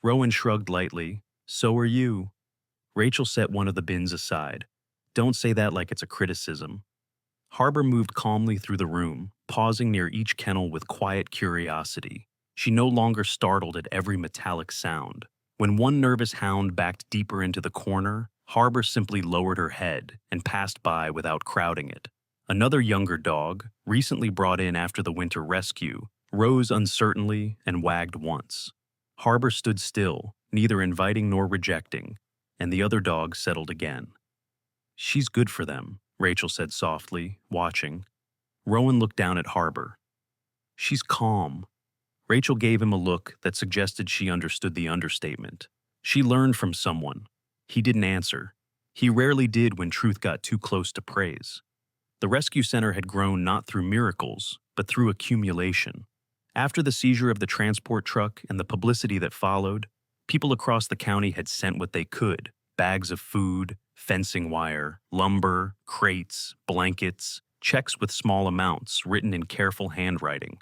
Rowan shrugged lightly. "So are you." Rachel set one of the bins aside. "Don't say that like it's a criticism." Harbor moved calmly through the room, pausing near each kennel with quiet curiosity. She no longer startled at every metallic sound. When one nervous hound backed deeper into the corner, Harbor simply lowered her head and passed by without crowding it. Another younger dog, recently brought in after the winter rescue, rose uncertainly and wagged once. Harbor stood still, neither inviting nor rejecting, and the other dog settled again. "She's good for them," Rachel said softly, watching. Rowan looked down at Harbor. "She's calm." Rachel gave him a look that suggested she understood the understatement. She learned from someone. He didn't answer. He rarely did when truth got too close to praise. The rescue center had grown not through miracles, but through accumulation. After the seizure of the transport truck and the publicity that followed, people across the county had sent what they could: bags of food, fencing wire, lumber, crates, blankets, checks with small amounts written in careful handwriting.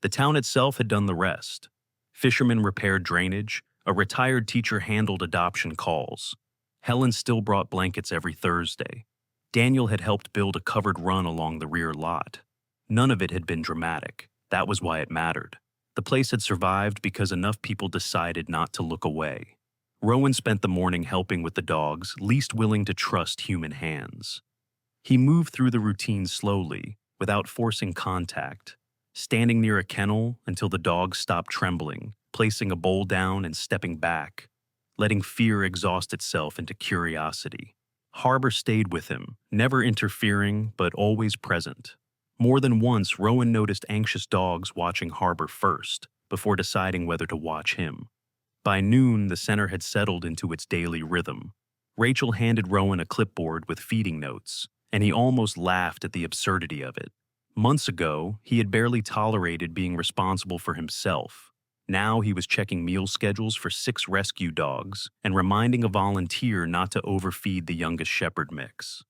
The town itself had done the rest. Fishermen repaired drainage, a retired teacher handled adoption calls. Helen still brought blankets every Thursday. Daniel had helped build a covered run along the rear lot. None of it had been dramatic. That was why it mattered. The place had survived because enough people decided not to look away. Rowan spent the morning helping with the dogs, least willing to trust human hands. He moved through the routine slowly, without forcing contact, standing near a kennel until the dogs stopped trembling, placing a bowl down and stepping back, letting fear exhaust itself into curiosity. Harbor stayed with him, never interfering but always present. More than once, Rowan noticed anxious dogs watching Harbor first, before deciding whether to watch him. By noon, the center had settled into its daily rhythm. Rachel handed Rowan a clipboard with feeding notes, and he almost laughed at the absurdity of it. Months ago, he had barely tolerated being responsible for himself. Now he was checking meal schedules for 6 rescue dogs and reminding a volunteer not to overfeed the youngest shepherd mix.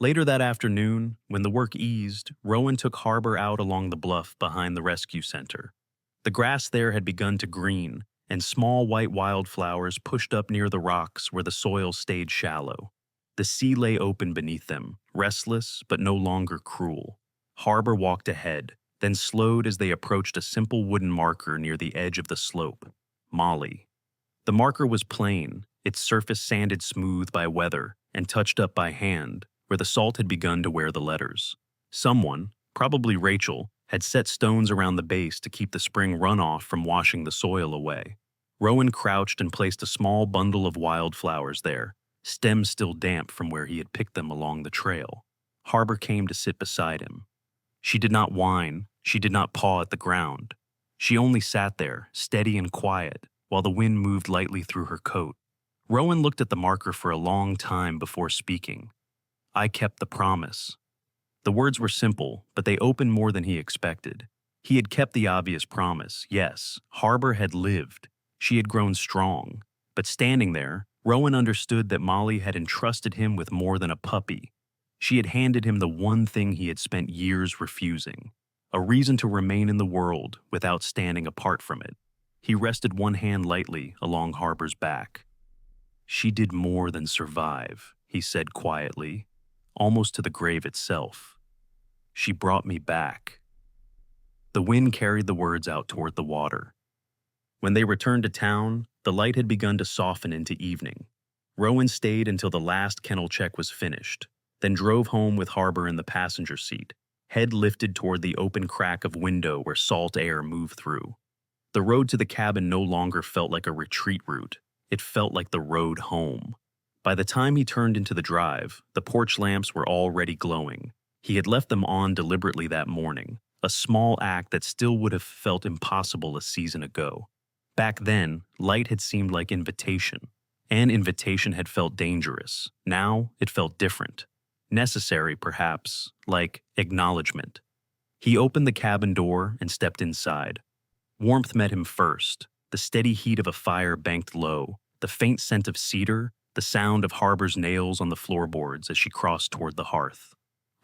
Later that afternoon, when the work eased, Rowan took Harbor out along the bluff behind the rescue center. The grass there had begun to green, and small white wildflowers pushed up near the rocks where the soil stayed shallow. The sea lay open beneath them, restless but no longer cruel. Harbor walked ahead, then slowed as they approached a simple wooden marker near the edge of the slope. Molly. The marker was plain, its surface sanded smooth by weather and touched up by hand, where the salt had begun to wear the letters. Someone, probably Rachel, had set stones around the base to keep the spring runoff from washing the soil away. Rowan crouched and placed a small bundle of wildflowers there, stems still damp from where he had picked them along the trail. Harbor came to sit beside him. She did not whine, she did not paw at the ground. She only sat there, steady and quiet, while the wind moved lightly through her coat. Rowan looked at the marker for a long time before speaking. "I kept the promise." The words were simple, but they opened more than he expected. He had kept the obvious promise, yes, Harbor had lived. She had grown strong. But standing there, Rowan understood that Molly had entrusted him with more than a puppy. She had handed him the one thing he had spent years refusing, a reason to remain in the world without standing apart from it. He rested one hand lightly along Harbor's back. "She did more than survive," he said quietly, almost to the grave itself. "She brought me back." The wind carried the words out toward the water. When they returned to town, the light had begun to soften into evening. Rowan stayed until the last kennel check was finished, then drove home with Harbor in the passenger seat, head lifted toward the open crack of window where salt air moved through. The road to the cabin no longer felt like a retreat route. It felt like the road home. By the time he turned into the drive, the porch lamps were already glowing. He had left them on deliberately that morning, a small act that still would have felt impossible a season ago. Back then, light had seemed like invitation. And invitation had felt dangerous. Now, it felt different. Necessary, perhaps, like acknowledgement. He opened the cabin door and stepped inside. Warmth met him first, the steady heat of a fire banked low, the faint scent of cedar, the sound of Harbor's nails on the floorboards as she crossed toward the hearth.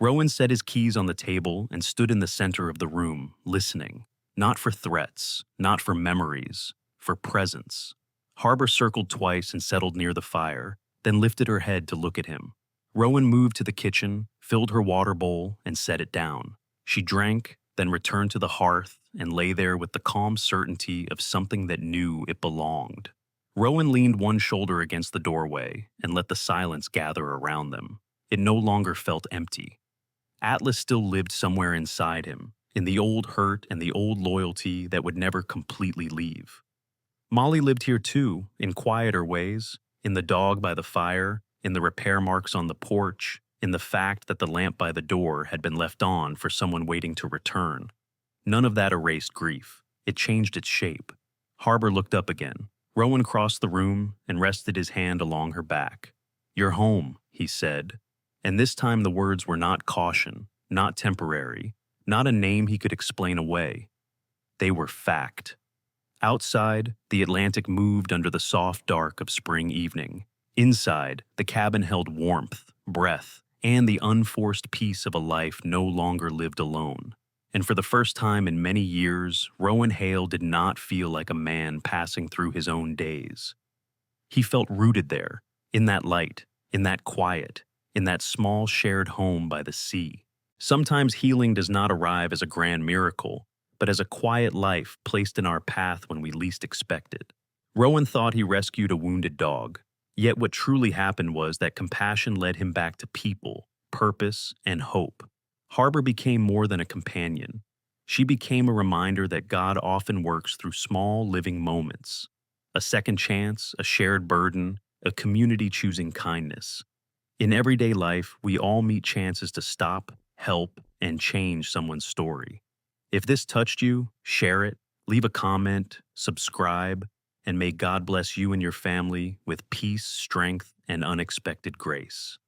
Rowan set his keys on the table and stood in the center of the room, listening. Not for threats, not for memories, for presence. Harbor circled twice and settled near the fire, then lifted her head to look at him. Rowan moved to the kitchen, filled her water bowl, and set it down. She drank, then returned to the hearth and lay there with the calm certainty of something that knew it belonged. Rowan leaned one shoulder against the doorway and let the silence gather around them. It no longer felt empty. Atlas still lived somewhere inside him, in the old hurt and the old loyalty that would never completely leave. Molly lived here too, in quieter ways, in the dog by the fire, in the repair marks on the porch, in the fact that the lamp by the door had been left on for someone waiting to return. None of that erased grief. It changed its shape. Harbor looked up again. Rowan crossed the room and rested his hand along her back. "You're home," he said. And this time the words were not caution, not temporary, not a name he could explain away. They were fact. Outside, the Atlantic moved under the soft dark of spring evening. Inside, the cabin held warmth, breath, and the unforced peace of a life no longer lived alone. And for the first time in many years, Rowan Hale did not feel like a man passing through his own days. He felt rooted there, in that light, in that quiet, in that small shared home by the sea. Sometimes healing does not arrive as a grand miracle, but as a quiet life placed in our path when we least expect it. Rowan thought he rescued a wounded dog, yet what truly happened was that compassion led him back to people, purpose, and hope. Harbor became more than a companion. She became a reminder that God often works through small living moments. A second chance, a shared burden, a community choosing kindness. In everyday life, we all meet chances to stop, help, and change someone's story. If this touched you, share it, leave a comment, subscribe, and may God bless you and your family with peace, strength, and unexpected grace.